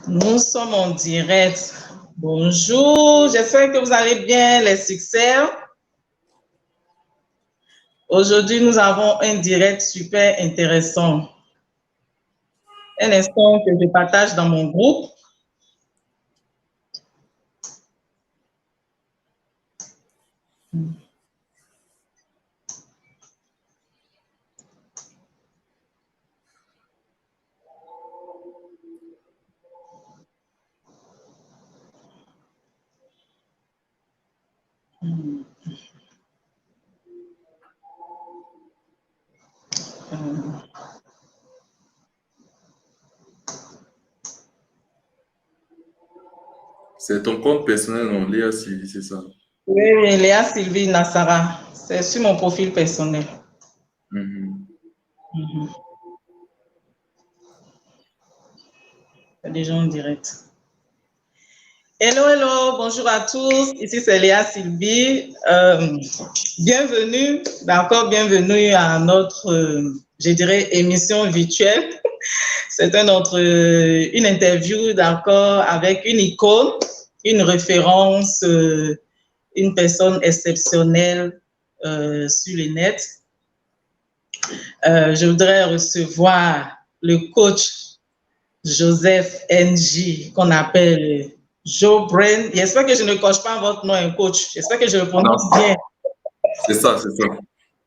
Nous sommes en direct. Bonjour, j'espère que vous allez bien, les succès. Aujourd'hui, nous avons un direct super intéressant. Un instant que je partage dans mon groupe. C'est ton compte personnel, non, Léa Sylvie, c'est ça? Oui, Léa Sylvie Nassara. C'est sur mon profil personnel. C'est déjà en direct. Hello, bonjour à tous. Ici, c'est Léa Sylvie. Bienvenue, bienvenue à notre, je dirais, émission virtuelle. C'est une interview, d'accord, avec une icône, une référence, une personne exceptionnelle sur le net. Je voudrais recevoir le coach Joseph NJ, qu'on appelle Joe Brain. J'espère que je ne coche pas votre nom, un coach. J'espère que je le prononce bien. C'est ça, c'est ça.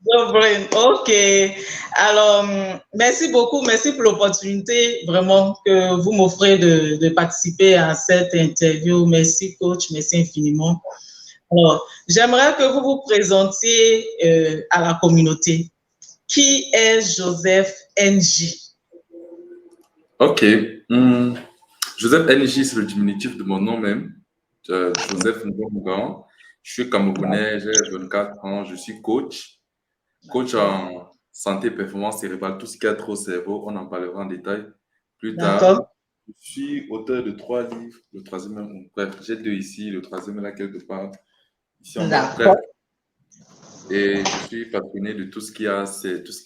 Joe Brain, ok. Alors, merci beaucoup, merci pour l'opportunité vraiment que vous m'offrez de participer à cette interview. Merci, coach, merci infiniment. Alors, j'aimerais que vous vous présentiez à la communauté. Qui est Joseph NJ? Ok. Joseph NJ, c'est le diminutif de mon nom même. Joseph Ndongan. Je suis camerounais, j'ai 24 ans, je suis coach. Coach en santé et performance cérébrale, tout ce qui est trop au cerveau, on en parlera en détail plus tard. Je suis auteur de 3 livres, le troisième, bref, j'ai 2 ici, le troisième est là quelque part. Ici en bas, bref. Et je suis passionné de tout ce qui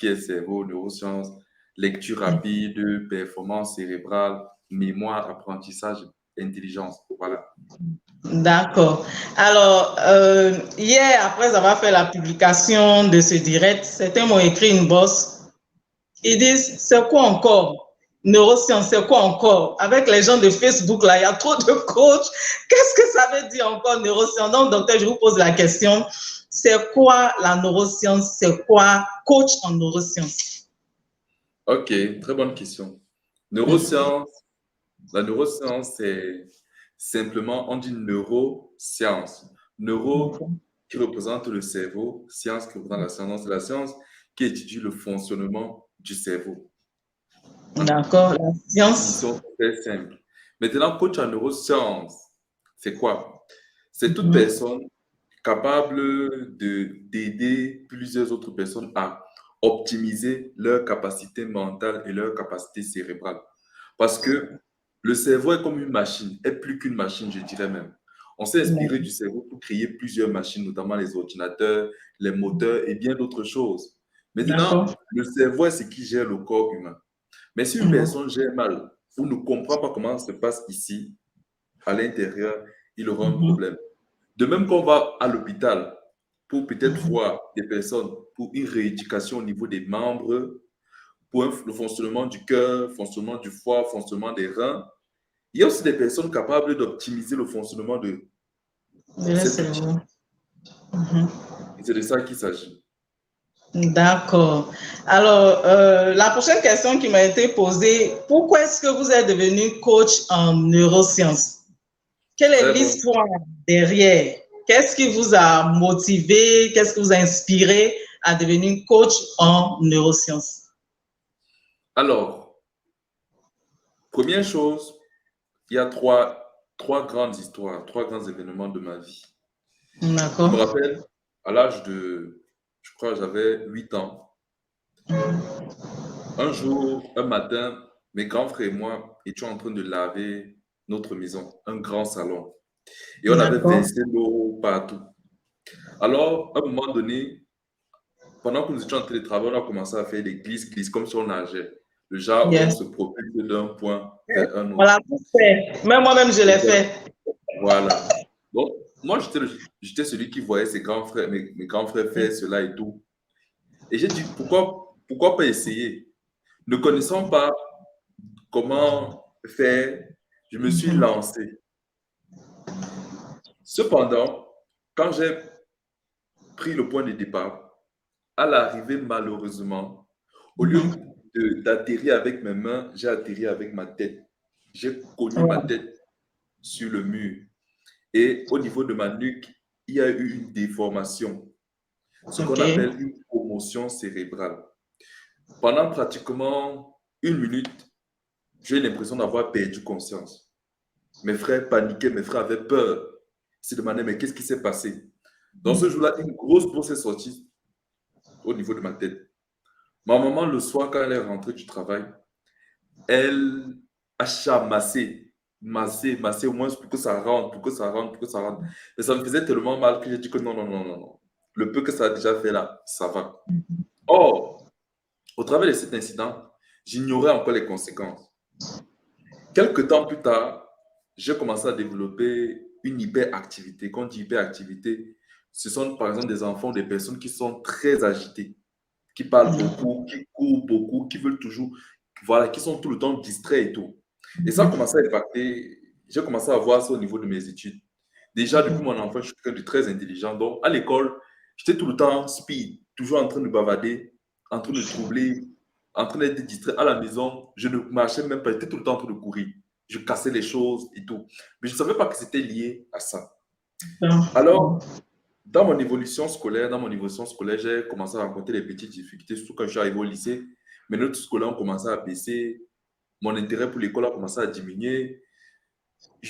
est cerveau, neurosciences, lecture rapide, performance cérébrale, mémoire, apprentissage, intelligence. Voilà. D'accord. Alors, hier, après avoir fait la publication de ce direct, certains m'ont écrit une bosse. Ils disent, c'est quoi encore? Neurosciences, c'est quoi encore? Avec les gens de Facebook, là, il y a trop de coachs. Qu'est-ce que ça veut dire encore neurosciences? Donc, docteur, je vous pose la question. C'est quoi la neuroscience? C'est quoi coach en neurosciences? Ok, très bonne question. Neurosciences, la neuroscience, c'est simplement, on dit neuroscience. Neuro qui représente le cerveau, science qui représente la science. C'est la science qui étudie le fonctionnement du cerveau. D'accord, la science. Définition très simple. Maintenant, coach en neurosciences, c'est quoi? C'est toute personne capable d'aider plusieurs autres personnes à optimiser leur capacité mentale et leur capacité cérébrale. Parce que le cerveau est comme une machine, est plus qu'une machine, je dirais même. On s'est inspiré du cerveau pour créer plusieurs machines, notamment les ordinateurs, les moteurs et bien d'autres choses. Maintenant, le cerveau est ce qui gère le corps humain. Mais si une personne gère mal ou ne comprend pas comment ça se passe ici, à l'intérieur, il aura un problème. De même qu'on va à l'hôpital pour peut-être voir des personnes pour une rééducation au niveau des membres, pour le fonctionnement du cœur, fonctionnement du foie, fonctionnement des reins. Il y a aussi des personnes capables d'optimiser le fonctionnement de cet outil. Et c'est de ça qu'il s'agit. D'accord. Alors, la prochaine question qui m'a été posée, pourquoi est-ce que vous êtes devenu coach en neurosciences? Quelle est l'histoire derrière? Qu'est-ce qui vous a motivé? Qu'est-ce qui vous a inspiré à devenir coach en neurosciences? Alors, première chose, il y a trois grandes histoires, 3 grands événements de ma vie. D'accord. Je me rappelle, à l'âge de, je crois, j'avais 8 ans. Un jour, un matin, mes grands frères et moi étions en train de laver notre maison, un grand salon. Et on avait versé l'eau partout. Alors, à un moment donné, pendant que nous étions en train de travailler, on a commencé à faire des glisses comme si on nageait. Le genre où on Yes. se propulse d'un point vers un On autre. l'a tous fait. Même moi-même, je l'ai fait. Voilà. Donc, moi, j'étais celui qui voyait ses grands frères, mes grands frères faire cela et tout. Et j'ai dit, pourquoi pas essayer? Ne connaissant pas comment faire, je me suis lancé. Cependant, quand j'ai pris le point de départ, à l'arrivée, malheureusement, au lieu d'atterrir avec mes mains, j'ai atterri avec ma tête. J'ai cogné ma Ouais. tête sur le mur. Et au niveau de ma nuque, il y a eu une déformation, ce qu'on OK. appelle une commotion cérébrale. Pendant pratiquement 1 minute, j'ai eu l'impression d'avoir perdu conscience. Mes frères paniquaient, mes frères avaient peur. Ils se demandaient, mais qu'est-ce qui s'est passé? Dans ce jour-là, une grosse bosse est sortie au niveau de ma tête. Ma maman, le soir, quand elle est rentrée du travail, elle a chamassé, massé au moins pour que ça rentre, pour que ça rentre, pour que ça rentre. Mais ça me faisait tellement mal que j'ai dit que non, non, non, non, non. Le peu que ça a déjà fait là, ça va. Or, au travers de cet incident, j'ignorais encore les conséquences. Quelques temps plus tard, j'ai commencé à développer une hyperactivité. Quand on dit hyperactivité, ce sont par exemple des enfants, des personnes qui sont très agitées, qui parlent beaucoup, qui courent beaucoup, qui veulent toujours, voilà, qui sont tout le temps distraits et tout. Et ça a commencé à impacter, j'ai commencé à voir ça au niveau de mes études. Déjà, depuis mon enfance, je suis quelqu'un de très intelligent. Donc, à l'école, j'étais tout le temps speed, toujours en train de bavarder, en train de troubler, en train d'être distrait. À la maison, je ne marchais même pas, j'étais tout le temps en train de courir. Je cassais les choses et tout. Mais je ne savais pas que c'était lié à ça. Alors, dans mon évolution scolaire, j'ai commencé à rencontrer des petites difficultés, surtout quand je suis arrivé au lycée. Mes notes scolaires ont commencé à baisser, mon intérêt pour l'école a commencé à diminuer.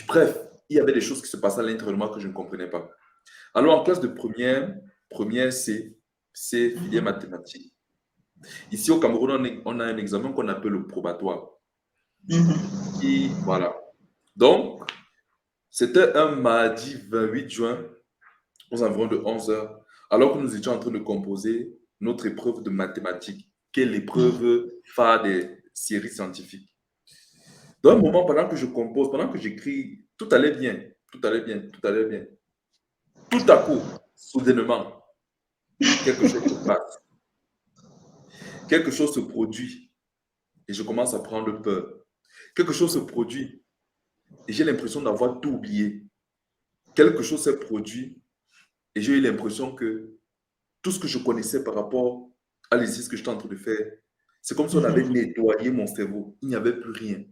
Bref, il y avait des choses qui se passaient à l'intérieur de moi que je ne comprenais pas. Alors, en classe de première C, c'est filière mathématiques. Ici au Cameroun, on a un examen qu'on appelle le probatoire. Et voilà. Donc, c'était un mardi 28 juin, aux environs de 11 heures, alors que nous étions en train de composer notre épreuve de mathématiques, qui est l'épreuve phare des séries scientifiques. Dans un moment, pendant que je compose, pendant que j'écris, tout allait bien, tout allait bien, tout allait bien. Tout à coup, soudainement, quelque chose se passe, quelque chose se produit et je commence à prendre peur. Quelque chose se produit et j'ai l'impression d'avoir tout oublié. Quelque chose s'est produit et j'ai eu l'impression que tout ce que je connaissais par rapport à l'exercice que j'étais en train de faire, c'est comme si on avait nettoyé mon cerveau. Il n'y avait plus rien.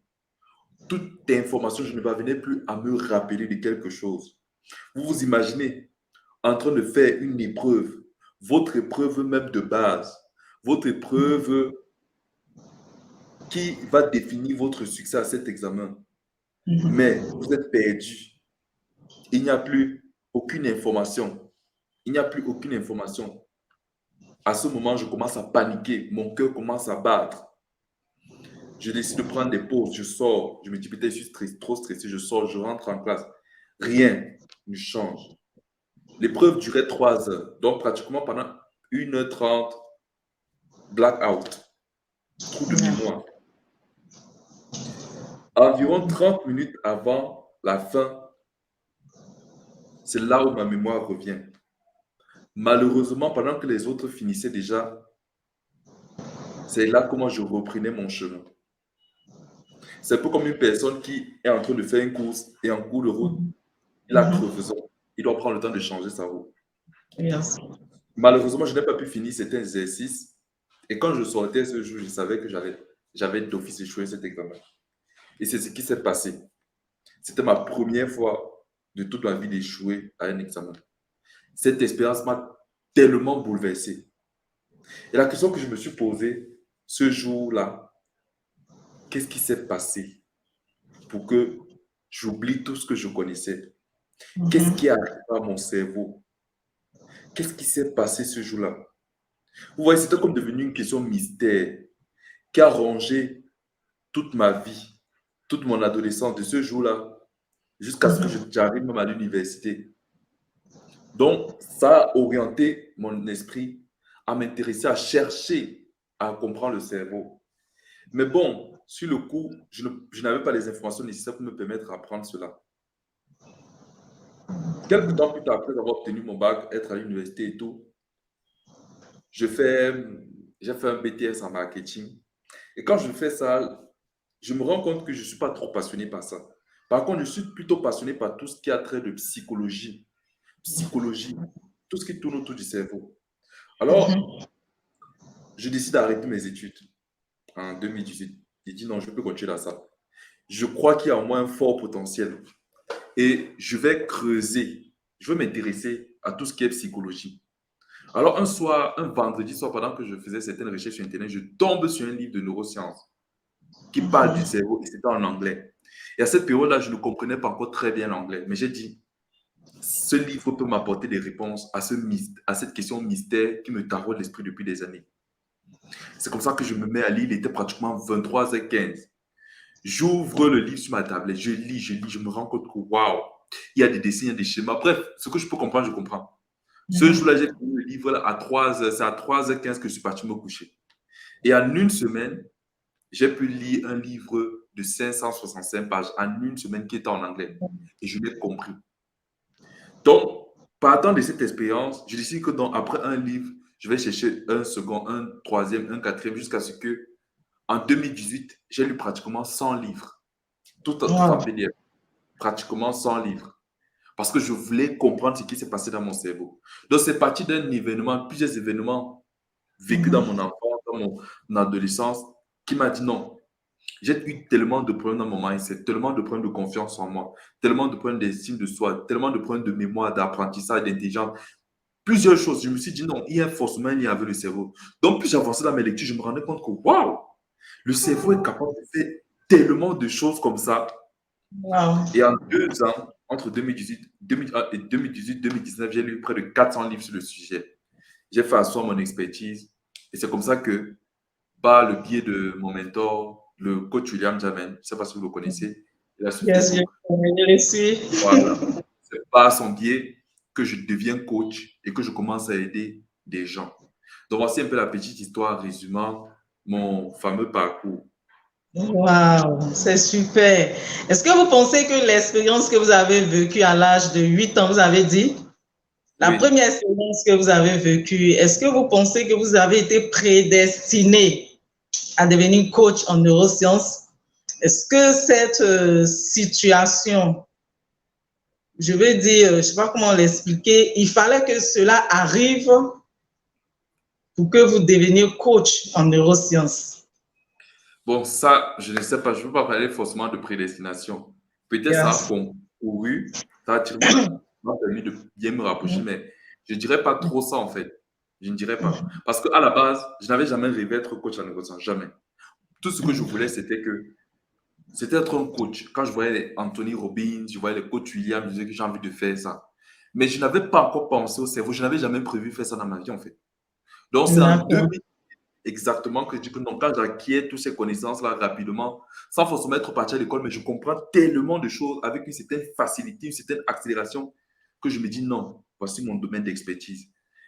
Toute information, je ne parvenais plus à me rappeler de quelque chose. Vous vous imaginez en train de faire une épreuve, votre épreuve même de base, votre épreuve qui va définir votre succès à cet examen. Mais vous êtes perdu. Il n'y a plus aucune information. Il n'y a plus aucune information. À ce moment, je commence à paniquer. Mon cœur commence à battre. Je décide de prendre des pauses. Je sors. Je me dis peut-être je suis trop stressé. Je sors, je rentre en classe. Rien ne change. L'épreuve durait 3 heures. Donc, pratiquement pendant 1h30, blackout, trou de mémoire. Environ 30 minutes avant la fin, c'est là où ma mémoire revient. Malheureusement, pendant que les autres finissaient déjà, c'est là comment je reprenais mon chemin. C'est un peu comme une personne qui est en train de faire une course et en cours de route, il a crevaison. Il doit prendre le temps de changer sa roue. Yes. Malheureusement, je n'ai pas pu finir cet exercice. Et quand je sortais ce jour, je savais que j'avais d'office échoué cet examen. Et c'est ce qui s'est passé. C'était ma première fois de toute ma vie d'échouer à un examen. Cette expérience m'a tellement bouleversé. Et la question que je me suis posée ce jour-là, qu'est-ce qui s'est passé pour que j'oublie tout ce que je connaissais? Qu'est-ce qui est arrivé à mon cerveau? Qu'est-ce qui s'est passé ce jour-là? Vous voyez, c'était comme devenu une question mystère qui a rongé toute ma vie, toute mon adolescence de ce jour-là jusqu'à ce que j'arrive même à l'université. Donc, ça a orienté mon esprit à m'intéresser, à chercher à comprendre le cerveau. Mais bon, sur le coup, je n'avais pas les informations nécessaires pour me permettre d'apprendre cela. Quelques temps plus tard, après avoir obtenu mon bac, être à l'université et tout, je fais, j'ai fait un BTS en marketing. Et quand je fais ça, je me rends compte que je ne suis pas trop passionné par ça. Par contre, je suis plutôt passionné par tout ce qui a trait de psychologie, tout ce qui tourne autour du cerveau. Alors, je décide d'arrêter mes études en 2018. J'ai dit non, je peux continuer à ça. Je crois qu'il y a au moins un fort potentiel. Et je vais creuser, je vais m'intéresser à tout ce qui est psychologie. Alors, un soir, un vendredi soir, pendant que je faisais certaines recherches sur Internet, je tombe sur un livre de neurosciences qui parle du cerveau et c'était en anglais. Et à cette période-là, je ne comprenais pas encore très bien l'anglais, mais j'ai dit, ce livre peut m'apporter des réponses à cette question mystère qui me taraude l'esprit depuis des années. C'est comme ça que je me mets à lire, il était pratiquement 23h15. J'ouvre le livre sur ma tablette, je lis, je me rends compte que waouh, il y a des dessins, il y a des schémas. Bref, ce que je peux comprendre, je comprends. Ce jour-là, j'ai fini le livre à 3h, c'est à 3h15 que je suis parti me coucher. Et en une semaine, j'ai pu lire un livre de 565 pages en une semaine qui était en anglais. Et je l'ai compris. Donc, partant de cette expérience, je décide que après un livre, je vais chercher un second, un troisième, un quatrième, jusqu'à ce que, en 2018, j'ai lu pratiquement 100 livres, tout en Wow. PDF, pratiquement 100 livres, parce que je voulais comprendre ce qui s'est passé dans mon cerveau. Donc, c'est parti d'un événement, plusieurs événements vécus dans mon enfance, dans mon adolescence, qui m'a dit non. J'ai eu tellement de problèmes dans mon mindset, tellement de problèmes de confiance en moi, tellement de problèmes d'estime de soi, tellement de problèmes de mémoire, d'apprentissage, d'intelligence, plusieurs choses. Je me suis dit non, il y a forcément un lien avec le cerveau. Donc, plus j'avançais dans mes lectures, je me rendais compte que waouh, le cerveau est capable de faire tellement de choses comme ça. Wow. Et en 2 ans, entre 2018 et 2019, j'ai lu près de 400 livres sur le sujet. J'ai fait asseoir mon expertise. Et c'est comme ça que, par le biais de mon mentor, le coach William Jamen, je ne sais pas si vous le connaissez, il a sur Bien sûr, Facebook. je le suis. Voilà. C'est par son biais que je deviens coach et que je commence à aider des gens. Donc, voici un peu la petite histoire résumant mon fameux parcours. Wow, c'est super. Est-ce que vous pensez que l'expérience que vous avez vécue à l'âge de 8 ans, vous avez dit, la Oui. première expérience que vous avez vécue, est-ce que vous pensez que vous avez été prédestiné à devenir coach en neurosciences? Est-ce que cette situation, je veux dire, je ne sais pas comment l'expliquer, il fallait que cela arrive pour que vous deveniez coach en neurosciences? Bon, ça, je ne sais pas, je ne peux pas parler forcément de prédestination. Peut-être ça a Yes. concouru, ça a m'a permis de bien me rapprocher, mais je ne dirais pas trop ça en fait. Je ne dirais pas. Parce qu'à la base, je n'avais jamais rêvé d'être coach en négociant, jamais. Tout ce que je voulais, c'était être un coach. Quand je voyais Anthony Robbins, je voyais les coachs William, je disais que j'ai envie de faire ça. Mais je n'avais pas encore pensé au cerveau, je n'avais jamais prévu faire ça dans ma vie en fait. Donc c'est en D'accord. 2000 exactement que je dis que non, quand j'acquiers toutes ces connaissances-là rapidement, sans forcément être parti à l'école, mais je comprends tellement de choses avec une certaine facilité, une certaine accélération, que je me dis non, voici mon domaine d'expertise.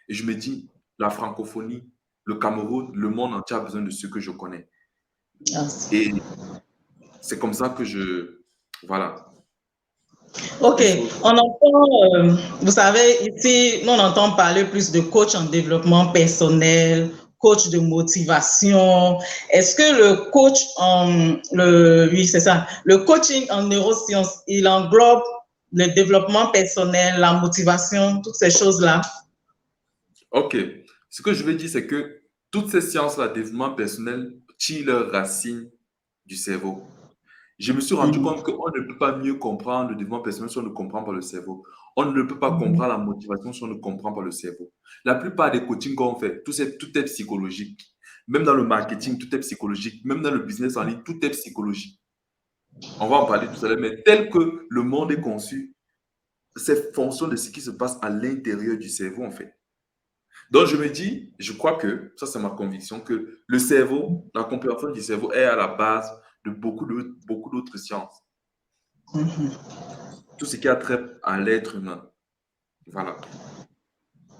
Et je me dis, la francophonie, le Cameroun, le monde entier a besoin de ce que je connais. Yes. Et c'est comme ça que voilà, Ok, les choses. on entend, vous savez, ici, nous, on entend parler plus de coach en développement personnel, coach de motivation. Est-ce que oui, c'est ça, le coaching en neurosciences, il englobe le développement personnel, la motivation, toutes ces choses-là? Ok, ce que je veux dire, c'est que toutes ces sciences-là, développement personnel, tirent leurs racines du cerveau. Je me suis rendu compte qu'on ne peut pas mieux comprendre le développement personnel si on ne comprend pas le cerveau. On ne peut pas comprendre la motivation si on ne comprend pas le cerveau. La plupart des coachings qu'on fait, tout est psychologique. Même dans le marketing, tout est psychologique. Même dans le business en ligne, tout est psychologique. On va en parler tout à l'heure, mais tel que le monde est conçu, c'est fonction de ce qui se passe à l'intérieur du cerveau, en fait. Donc, je me dis, je crois que, ça c'est ma conviction, que le cerveau, la compréhension du cerveau est à la base de beaucoup d'autres sciences. Tout ce qui a trait à l'être humain. Voilà.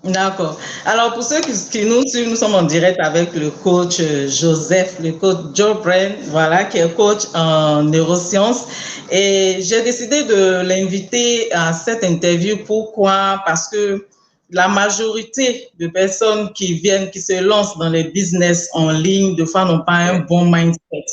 D'accord. Alors, pour ceux qui nous suivent, nous sommes en direct avec le coach Joseph, le coach Joe Brain, voilà, qui est coach en neurosciences. Et j'ai décidé de l'inviter à cette interview. Pourquoi? Parce que la majorité de personnes qui viennent, qui se lancent dans les business en ligne, de fois n'ont pas un bon mindset.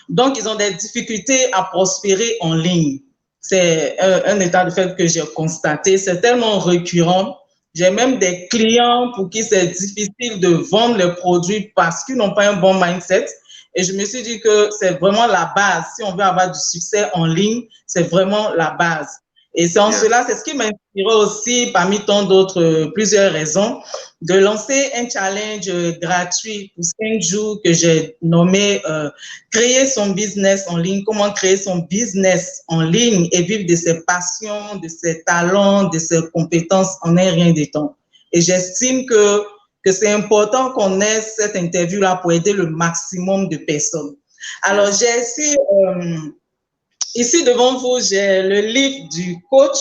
Donc, ils ont des difficultés à prospérer en ligne. C'est un état de fait que j'ai constaté. C'est tellement récurrent. J'ai même des clients pour qui c'est difficile de vendre les produits parce qu'ils n'ont pas un bon mindset. Et je me suis dit que c'est vraiment la base. Si on veut avoir du succès en ligne, c'est vraiment la base. Et c'est en cela, c'est ce qui m'a inspiré aussi, parmi tant d'autres, plusieurs raisons, de lancer un challenge gratuit pour 5 jours que j'ai nommé créer son business en ligne, comment créer son business en ligne et vivre de ses passions, de ses talents, de ses compétences en un rien de temps. Et j'estime que c'est important qu'on ait cette interview-là pour aider le maximum de personnes. Alors, j'ai ici devant vous, j'ai le livre du coach,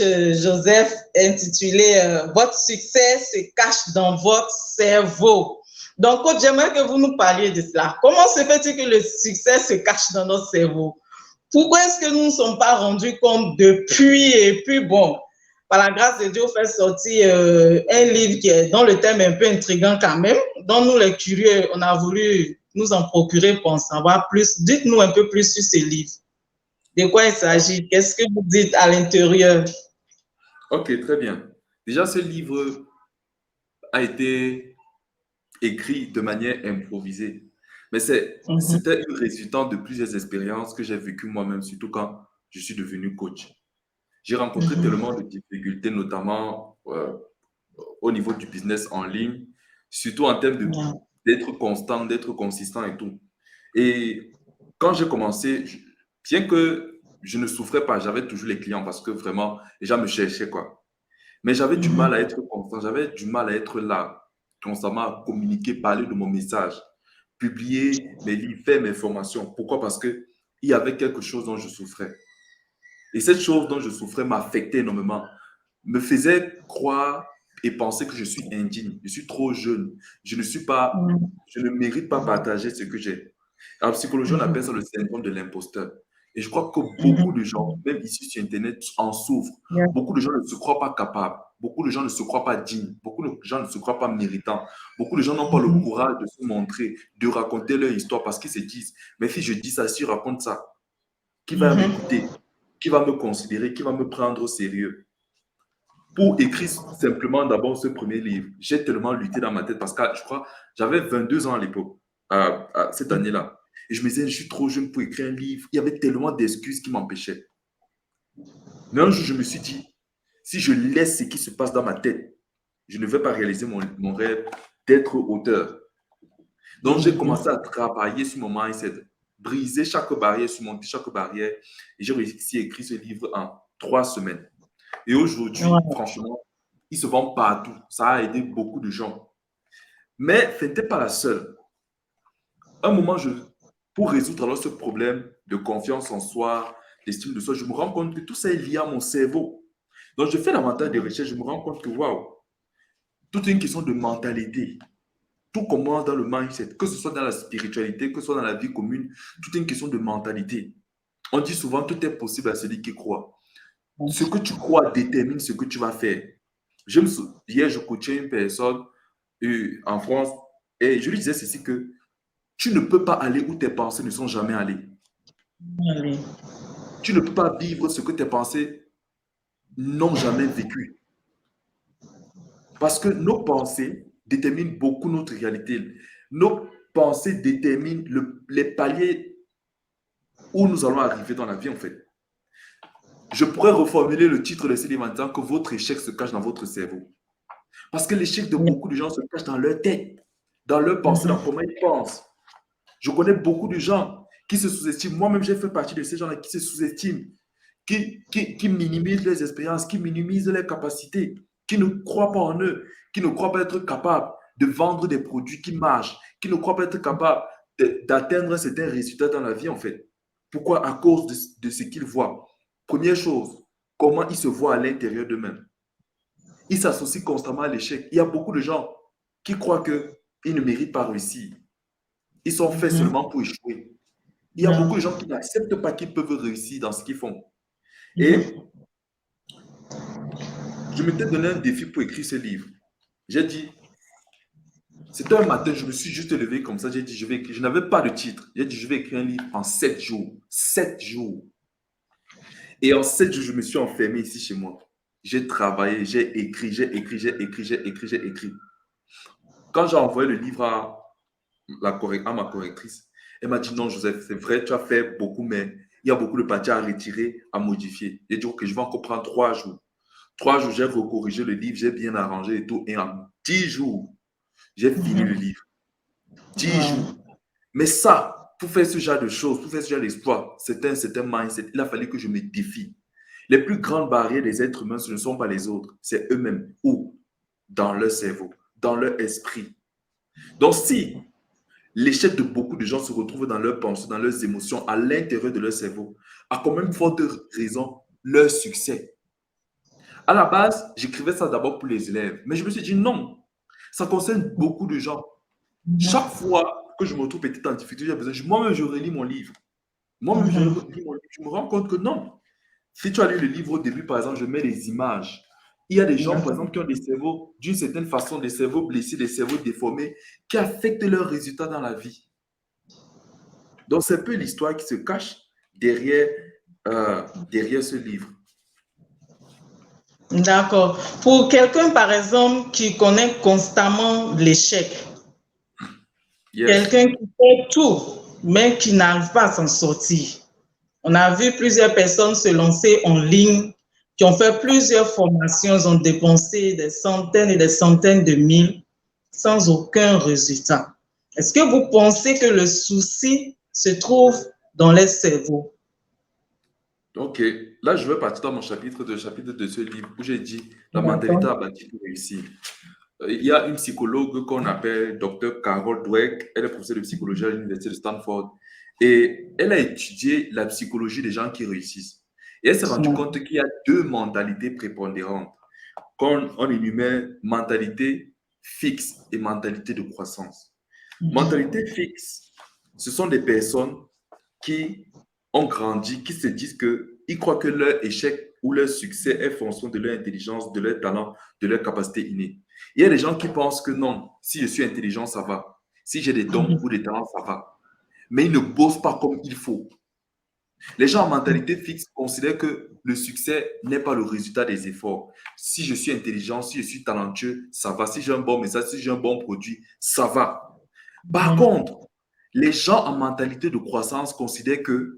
Joseph intitulé Votre succès se cache dans votre cerveau. Donc, coach, j'aimerais que vous nous parliez de cela. Comment se fait-il que le succès se cache dans notre cerveau? Pourquoi est-ce que nous ne sommes pas rendus compte depuis et puis bon, par la grâce de Dieu, fait sortir un livre qui est dans le thème un peu intriguant quand même, dont nous les curieux, on a voulu nous en procurer pour en savoir plus. Dites-nous un peu plus sur ce livre. De quoi il s'agit? Qu'est-ce que vous dites à l'intérieur? Ok, très bien. Déjà, ce livre a été écrit de manière improvisée. Mais c'était une résultante de plusieurs expériences que j'ai vécues moi-même, surtout quand je suis devenu coach. J'ai rencontré tellement de difficultés, notamment au niveau du business en ligne, surtout en termes d'être constant, d'être consistant et tout. Et quand j'ai commencé, bien que je ne souffrais pas, j'avais toujours les clients parce que vraiment, les gens me cherchaient, quoi. Mais j'avais du mal à être constant, j'avais du mal à être là, constamment à communiquer, parler de mon message, publier mes livres, faire mes formations. Pourquoi? Parce qu'il y avait quelque chose dont je souffrais. Et cette chose dont je souffrais m'affectait énormément, me faisait croire et penser que je suis indigne, je suis trop jeune, je ne mérite pas partager ce que j'ai. En psychologie, on appelle ça le syndrome de l'imposteur. Et je crois que beaucoup de gens, même ici sur Internet, en souffrent. Beaucoup de gens ne se croient pas capables. Beaucoup de gens ne se croient pas dignes. Beaucoup de gens ne se croient pas méritants. Beaucoup de gens n'ont pas le courage de se montrer, de raconter leur histoire parce qu'ils se disent, mais si je dis ça, si je raconte ça, qui va m'écouter? Qui va me considérer? Qui va me prendre au sérieux? Pour écrire simplement d'abord ce premier livre, j'ai tellement lutté dans ma tête parce que je crois, j'avais 22 ans à l'époque, cette année-là. Et je me disais, je suis trop jeune pour écrire un livre. Il y avait tellement d'excuses qui m'empêchaient. Mais un jour, je me suis dit, si je laisse ce qui se passe dans ma tête, je ne vais pas réaliser mon rêve d'être auteur. Donc, j'ai commencé à travailler sur mon mindset, briser chaque barrière, surmonter chaque barrière. Et j'ai réussi à écrire ce livre en 3 semaines. Et aujourd'hui, franchement, il se vend partout. Ça a aidé beaucoup de gens. Mais ce n'était pas la seule. Un moment, pour résoudre alors ce problème de confiance en soi, d'estime de soi, je me rends compte que tout ça est lié à mon cerveau. Donc, je fais davantage de recherches, je me rends compte que, waouh, tout est une question de mentalité. Tout commence dans le mindset, que ce soit dans la spiritualité, que ce soit dans la vie commune, tout est une question de mentalité. On dit souvent, tout est possible à celui qui croit. Ce que tu crois détermine ce que tu vas faire. Hier, je coachais une personne en France et je lui disais ceci que tu ne peux pas aller où tes pensées ne sont jamais allées. Tu ne peux pas vivre ce que tes pensées n'ont jamais vécu. Parce que nos pensées déterminent beaucoup notre réalité. Nos pensées déterminent les paliers où nous allons arriver dans la vie, en fait. Je pourrais reformuler le titre de cette livre en disant que votre échec se cache dans votre cerveau. Parce que l'échec de beaucoup de gens se cache dans leur tête, dans leur pensée, dans comment ils pensent. Je connais beaucoup de gens qui se sous-estiment. Moi-même, j'ai fait partie de ces gens-là qui se sous-estiment, qui minimisent leurs expériences, qui minimisent leurs capacités, qui ne croient pas en eux, qui ne croient pas être capables de vendre des produits qui marchent, qui ne croient pas être capables d'atteindre un certain résultat dans la vie, en fait. Pourquoi? À cause de ce qu'ils voient. Première chose, comment ils se voient à l'intérieur d'eux-mêmes. Ils s'associent constamment à l'échec. Il y a beaucoup de gens qui croient qu'ils ne méritent pas réussir. Ils sont faits Mhm. seulement pour échouer. Il y a beaucoup de Yeah. gens qui n'acceptent pas qu'ils peuvent réussir dans ce qu'ils font. Et Mhm. je m'étais donné un défi pour écrire ce livre. J'ai dit, c'était un matin, je me suis juste levé comme ça, j'ai dit, je vais écrire. Je n'avais pas de titre. J'ai dit, je vais écrire un livre en 7 jours. 7 jours. Et en 7 jours, je me suis enfermé ici chez moi. J'ai travaillé, j'ai écrit, j'ai écrit, j'ai écrit, j'ai écrit, j'ai écrit. Quand j'ai envoyé le livre à ma correctrice, elle m'a dit, non, Joseph, c'est vrai, tu as fait beaucoup, mais il y a beaucoup de parties à retirer, à modifier. J'ai dit, ok, je vais encore prendre 3 jours. 3 jours, j'ai recorrigé le livre, j'ai bien arrangé et tout. Et en 10 jours, j'ai fini le Mhm. livre. 10 jours. Wow. Mais ça, pour faire ce genre de choses, pour faire ce genre d'exploit, c'est un mindset. Il a fallu que je me défie. Les plus grandes barrières des êtres humains, ce ne sont pas les autres, c'est eux-mêmes. Ou dans leur cerveau, dans leur esprit. Donc, si l'échec de beaucoup de gens se retrouve dans leurs pensées, dans leurs émotions, à l'intérieur de leur cerveau, a quand même forte raison leur succès. À la base, j'écrivais ça d'abord pour les élèves, mais je me suis dit non, ça concerne beaucoup de gens. Chaque Mhm. fois que je me retrouve peut-être en difficulté, j'ai besoin, moi-même, je relis mon livre. Moi-même, je Mhm. relis mon livre. Je me rends compte que non. Si tu as lu le livre au début, par exemple, je mets des images. Il y a des gens, par D'accord. exemple, qui ont des cerveaux, d'une certaine façon, des cerveaux blessés, des cerveaux déformés, qui affectent leurs résultats dans la vie. Donc, c'est un peu l'histoire qui se cache derrière, derrière ce livre. D'accord. Pour quelqu'un, par exemple, qui connaît constamment l'échec, Yes. quelqu'un qui fait tout, mais qui n'arrive pas à s'en sortir. On a vu plusieurs personnes se lancer en ligne, qui ont fait plusieurs formations, ils ont dépensé des centaines et des centaines de mille sans aucun résultat. Est-ce que vous pensez que le souci se trouve dans les cerveaux? Ok. Là, je vais partir dans mon chapitre de ce livre où j'ai dit la mentalité D'accord. à bâtir pour réussir. Il y a une psychologue qu'on appelle Dr. Carol Dweck. Elle est professeure de psychologie à l'université de Stanford. Et elle a étudié la psychologie des gens qui réussissent. Et elle s'est rendue compte qu'il y a deux mentalités prépondérantes. Quand on énumère mentalité fixe et mentalité de croissance. Mentalité fixe, ce sont des personnes qui ont grandi, qui se disent qu'ils croient que leur échec ou leur succès est fonction de leur intelligence, de leur talent, de leur capacité innée. Il y a des gens qui pensent que non, si je suis intelligent, ça va. Si j'ai des dons ou des talents, ça va. Mais ils ne bossent pas comme il faut. Les gens en mentalité fixe considèrent que le succès n'est pas le résultat des efforts. Si je suis intelligent, si je suis talentueux, ça va. Si j'ai un bon message, si j'ai un bon produit, ça va. Par contre, les gens en mentalité de croissance considèrent que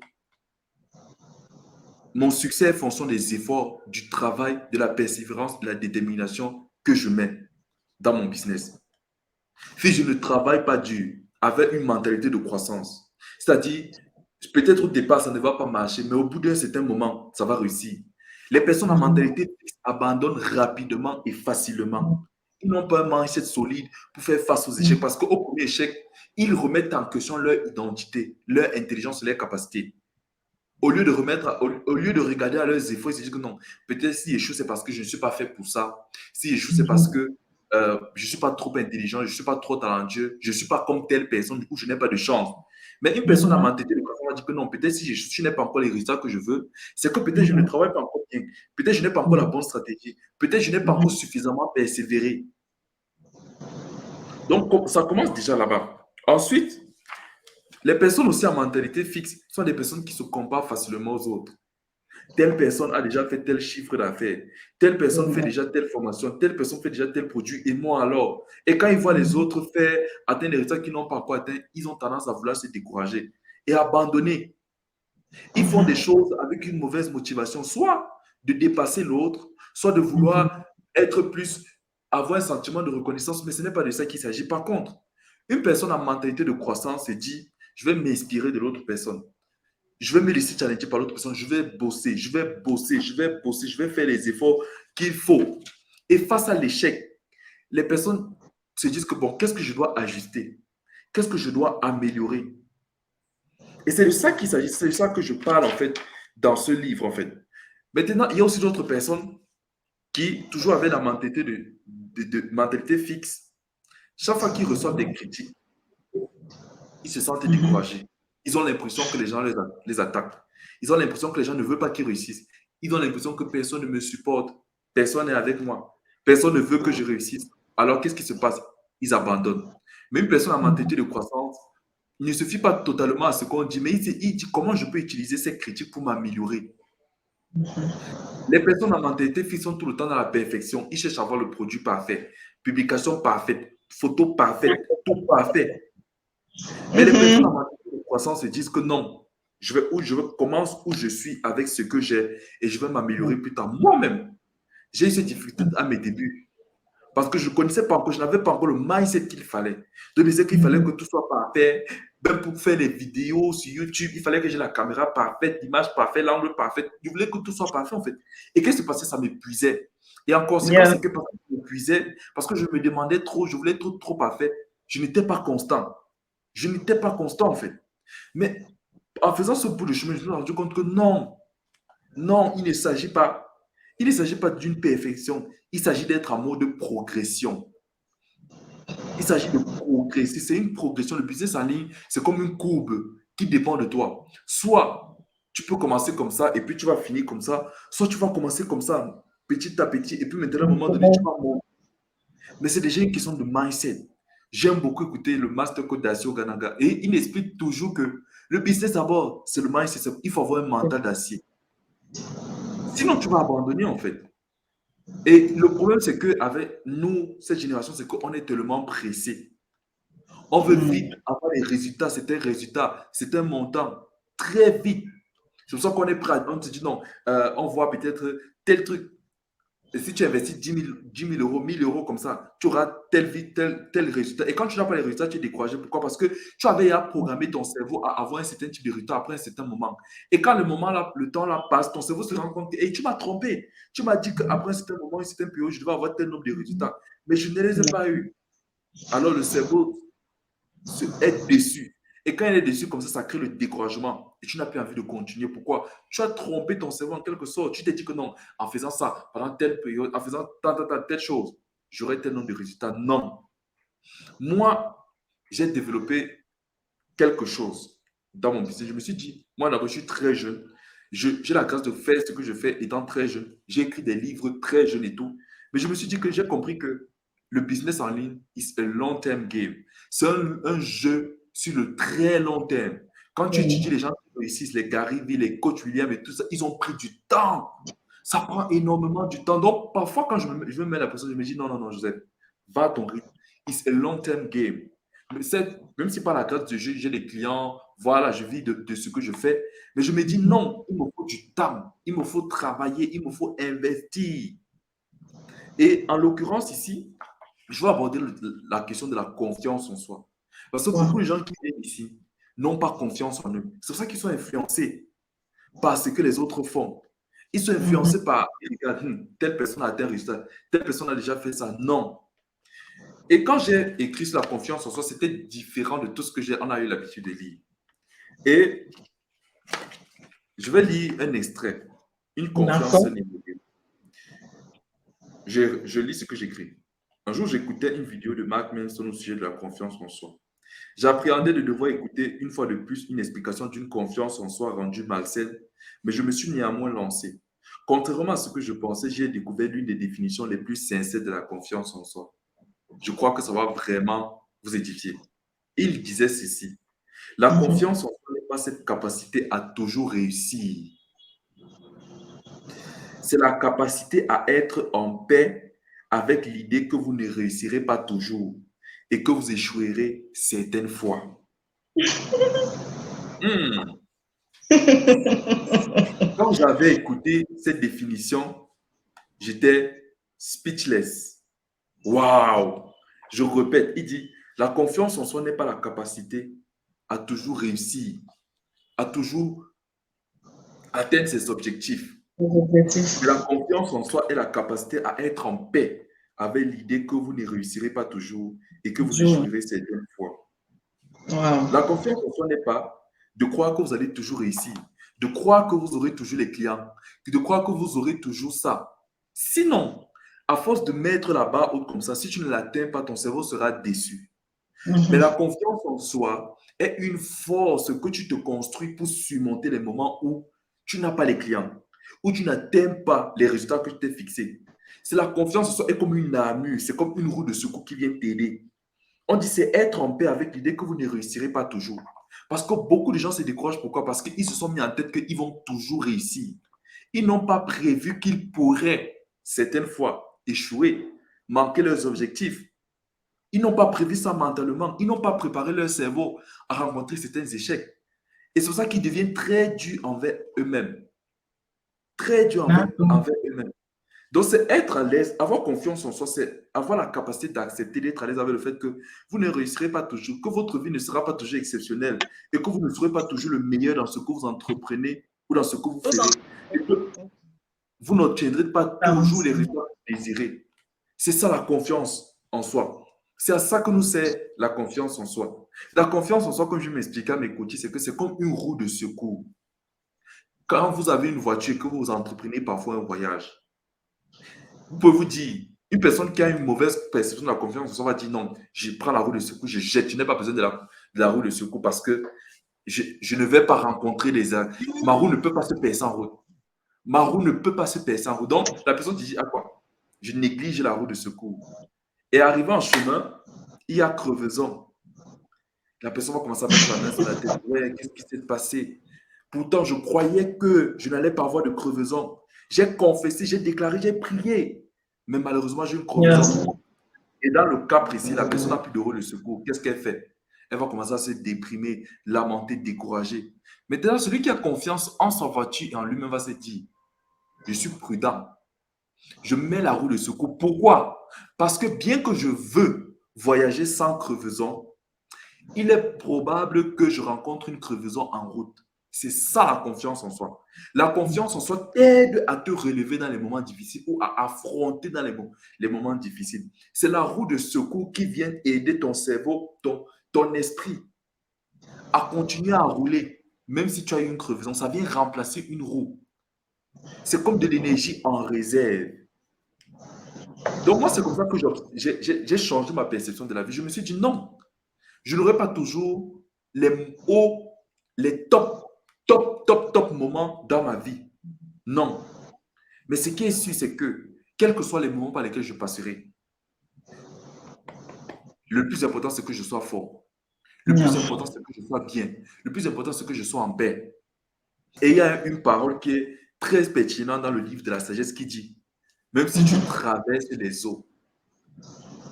mon succès est fonction des efforts, du travail, de la persévérance, de la détermination que je mets dans mon business. Si je ne travaille pas dur, avec une mentalité de croissance, c'est-à-dire, peut-être au départ, ça ne va pas marcher, mais au bout d'un certain moment, ça va réussir. Les personnes en mentalité fixe abandonnent rapidement et facilement. Ils n'ont pas un mindset solide pour faire face aux échecs parce qu'au premier échec, ils remettent en question leur identité, leur intelligence, leur capacité. Au lieu de regarder à leurs efforts, ils se disent que non, peut-être si échoue, c'est parce que je ne suis pas fait pour ça. Si échoue, c'est parce que je ne suis pas trop intelligent, je ne suis pas trop talentueux, je ne suis pas comme telle personne, du coup, je n'ai pas de chance. Mais une personne à mentalité de croissance va dire que non, peut-être si je n'ai pas encore les résultats que je veux, c'est que peut-être je ne travaille pas encore bien, peut-être je n'ai pas encore la bonne stratégie, peut-être je n'ai pas encore suffisamment persévéré. Donc, ça commence déjà là-bas. Ensuite, les personnes aussi à mentalité fixe sont des personnes qui se comparent facilement aux autres. Telle personne a déjà fait tel chiffre d'affaires, telle personne fait déjà telle formation, telle personne fait déjà tel produit, et moi alors. Et quand ils voient les autres faire atteindre des résultats qu'ils n'ont pas encore atteints, ils ont tendance à vouloir se décourager et abandonner. Ils font des choses avec une mauvaise motivation, soit de dépasser l'autre, soit de vouloir être plus, avoir un sentiment de reconnaissance, mais ce n'est pas de ça qu'il s'agit. Par contre, une personne en mentalité de croissance se dit, je vais m'inspirer de l'autre personne. Je vais me laisser challenger par l'autre personne. Je vais bosser, je vais bosser, je vais bosser, je vais faire les efforts qu'il faut. Et face à l'échec, les personnes se disent que bon, qu'est-ce que je dois ajuster? Qu'est-ce que je dois améliorer? Et c'est de ça qu'il s'agit, c'est de ça que je parle en fait dans ce livre en fait. Maintenant, il y a aussi d'autres personnes qui toujours avaient la mentalité mentalité fixe. Chaque fois qu'ils reçoivent des critiques, ils se sentent découragés. Ils ont l'impression que les gens les attaquent. Ils ont l'impression que les gens ne veulent pas qu'ils réussissent. Ils ont l'impression que personne ne me supporte. Personne n'est avec moi. Personne ne veut que je réussisse. Alors, qu'est-ce qui se passe? Ils abandonnent. Même personne à mentalité de croissance, il ne suffit pas totalement à ce qu'on dit, mais il dit comment je peux utiliser ces critiques pour m'améliorer. Les personnes à mentalité fixe sont tout le temps dans la perfection. Ils cherchent à avoir le produit parfait, publication parfaite, photo parfaite, tout parfait. Mais les personnes à mentalité de croissance se disent que non, je commence où je suis avec ce que j'ai et je vais m'améliorer plus tard. Moi-même, j'ai eu cette difficulté à mes débuts parce que je ne connaissais pas encore, je n'avais pas encore le mindset qu'il fallait. Je me disais qu'il fallait que tout soit parfait. Même pour faire les vidéos sur YouTube, il fallait que j'ai la caméra parfaite, l'image parfaite, l'angle parfait. Je voulais que tout soit parfait en fait. Et qu'est-ce qui se passait? Ça m'épuisait. Et en conséquence, c'est que parce que ça m'épuisait, parce que je me demandais trop, je voulais trop parfait, je n'étais pas constant. Je n'étais pas constant en fait. Mais en faisant ce bout de chemin, je me suis rendu compte que non, non, il ne s'agit pas. Il ne s'agit pas d'une perfection. Il s'agit d'être en mode progression. Il s'agit de progresser. C'est une progression. Le business en ligne, c'est comme une courbe qui dépend de toi. Soit tu peux commencer comme ça et puis tu vas finir comme ça. Soit tu vas commencer comme ça, petit à petit, et puis maintenant, à un moment donné, tu vas monter. Mais c'est déjà une question de mindset. J'aime beaucoup écouter le master code d'Assio Ganaga et il explique toujours que le business d'abord, c'est le mindset. Il faut avoir un mental d'acier. Sinon, tu vas abandonner en fait. Et le problème, c'est qu'avec nous, cette génération, c'est qu'on est tellement pressé. On veut vite avoir des résultats. C'est un résultat, c'est un montant très vite. C'est pour ça qu'on est prêt. On se dit non, on voit peut-être tel truc. Et si tu investis 10 000 euros, 1 000 euros comme ça, tu auras tel résultat. Et quand tu n'as pas les résultats, tu es découragé. Pourquoi? Parce que tu avais à programmer ton cerveau à avoir un certain type de résultat après un certain moment. Et quand le temps là passe, ton cerveau se rend compte que tu m'as trompé. Tu m'as dit qu'après un certain moment, un certain période, je devais avoir tel nombre de résultats. Mais je ne les ai pas eus. Alors le cerveau est déçu. Et quand il est déçu comme ça crée le découragement. Et tu n'as plus envie de continuer. Pourquoi? Tu as trompé ton cerveau en quelque sorte. Tu t'es dit que non, en faisant ça, pendant telle période, en faisant telle chose, j'aurai tel nombre de résultats. Non. Moi, j'ai développé quelque chose dans mon business. Je me suis dit, moi d'abord, je suis très jeune. J'ai la grâce de faire ce que je fais étant très jeune. J'ai écrit des livres très jeune et tout. Mais je me suis dit que j'ai compris que le business en ligne is a long-term game. C'est un jeu sur le très long terme. Quand tu étudies les gens qui réussissent, les Gary Vee, les coach William et tout ça, ils ont pris du temps. Ça prend énormément du temps. Donc, parfois, quand je me mets la pression, je me dis non, non, non, Joseph, va à ton rythme. It's a long-term game. Même si par la grâce de Dieu, j'ai des clients, voilà, je vis de ce que je fais. Mais je me dis non, il me faut du temps, il me faut travailler, il me faut investir. Et en l'occurrence ici, je vais aborder la question de la confiance en soi. Parce que beaucoup de gens qui viennent ici n'ont pas confiance en eux. C'est pour ça qu'ils sont influencés par ce que les autres font. Ils sont influencés par, telle personne a atteint un résultat, telle personne a déjà fait ça. Non. Et quand j'ai écrit sur la confiance en soi, c'était différent de tout ce que on a eu l'habitude de lire. Et je vais lire un extrait. Une confiance négative. Je lis ce que j'écris. Un jour, j'écoutais une vidéo de Mark Manson au sujet de la confiance en soi. J'appréhendais de devoir écouter une fois de plus une explication d'une confiance en soi rendue malsaine, mais je me suis néanmoins lancé. Contrairement à ce que je pensais, j'ai découvert l'une des définitions les plus sincères de la confiance en soi. Je crois que ça va vraiment vous édifier. Il disait ceci: la confiance en soi n'est pas cette capacité à toujours réussir. C'est la capacité à être en paix avec l'idée que vous ne réussirez pas toujours et que vous échouerez certaines fois. Quand j'avais écouté cette définition, j'étais speechless. Waouh! Je répète, il dit, la confiance en soi n'est pas la capacité à toujours réussir, à toujours atteindre ses objectifs. La confiance en soi est la capacité à être en paix avec l'idée que vous ne réussirez pas toujours et que vous échouerez certaines fois. Wow. La confiance en soi n'est pas de croire que vous allez toujours réussir, de croire que vous aurez toujours les clients, de croire que vous aurez toujours ça. Sinon, à force de mettre la barre haute comme ça, si tu ne l'atteins pas, ton cerveau sera déçu. Mais la confiance en soi est une force que tu te construis pour surmonter les moments où tu n'as pas les clients, où tu n'atteins pas les résultats que tu t'es fixés. C'est la confiance en soi est comme une armure, c'est comme une roue de secours qui vient t'aider. On dit c'est être en paix avec l'idée que vous ne réussirez pas toujours. Parce que beaucoup de gens se découragent. Pourquoi? Parce qu'ils se sont mis en tête qu'ils vont toujours réussir. Ils n'ont pas prévu qu'ils pourraient, certaines fois, échouer, manquer leurs objectifs. Ils n'ont pas prévu ça mentalement. Ils n'ont pas préparé leur cerveau à rencontrer certains échecs. Et c'est pour ça qu'ils deviennent très durs envers eux-mêmes. Très durs envers eux-mêmes. Donc, c'est être à l'aise, avoir confiance en soi, c'est avoir la capacité d'accepter d'être à l'aise avec le fait que vous ne réussirez pas toujours, que votre vie ne sera pas toujours exceptionnelle et que vous ne serez pas toujours le meilleur dans ce que vous entreprenez ou dans ce que vous ferez. Et que vous n'obtiendrez pas toujours les résultats que vous désirez. C'est ça la confiance en soi. C'est à ça que nous sert la confiance en soi. La confiance en soi, comme je m'expliquais à mes coachs, c'est que c'est comme une roue de secours. Quand vous avez une voiture et que vous entreprenez parfois un voyage, vous pouvez vous dire, une personne qui a une mauvaise perception de la confiance en soi va dire non, je prends la roue de secours, je jette, je n'ai pas besoin de la roue de secours parce que je ne vais pas rencontrer les arbres. Ma roue ne peut pas se percer en route. Ma roue ne peut pas se percer en route. Donc, la personne dit à quoi? Je néglige la roue de secours. Et arrivé en chemin, il y a crevaison. La personne va commencer à mettre la main sur la tête. Ouais, qu'est-ce qui s'est passé? Pourtant, je croyais que je n'allais pas avoir de crevaison. J'ai confessé, j'ai déclaré, j'ai prié. Mais malheureusement, j'ai une crevaison. Et dans le cas précis, la personne n'a plus de rôle de secours. Qu'est-ce qu'elle fait? Elle va commencer à se déprimer, lamenter, décourager. Maintenant, celui qui a confiance en sa voiture et en lui-même va se dire, je suis prudent. Je mets la roue de secours. Pourquoi? Parce que bien que je veux voyager sans crevaison, il est probable que je rencontre une crevaison en route. C'est ça la confiance en soi. La confiance en soi t'aide à te relever dans les moments difficiles ou à affronter dans les moments difficiles. C'est la roue de secours qui vient aider ton cerveau, ton esprit à continuer à rouler. Même si tu as eu une crevaison, ça vient remplacer une roue. C'est comme de l'énergie en réserve. Donc moi, c'est comme ça que j'ai changé ma perception de la vie. Je me suis dit non, je n'aurai pas toujours les hauts, les top moments dans ma vie. Non. Mais ce qui est sûr, c'est que, quels que soient les moments par lesquels je passerai, le plus important, c'est que je sois fort. Le plus important, c'est que je sois bien. Le plus important, c'est que je sois en paix. Et il y a une parole qui est très pertinente dans le livre de la sagesse qui dit, même si tu traverses les eaux,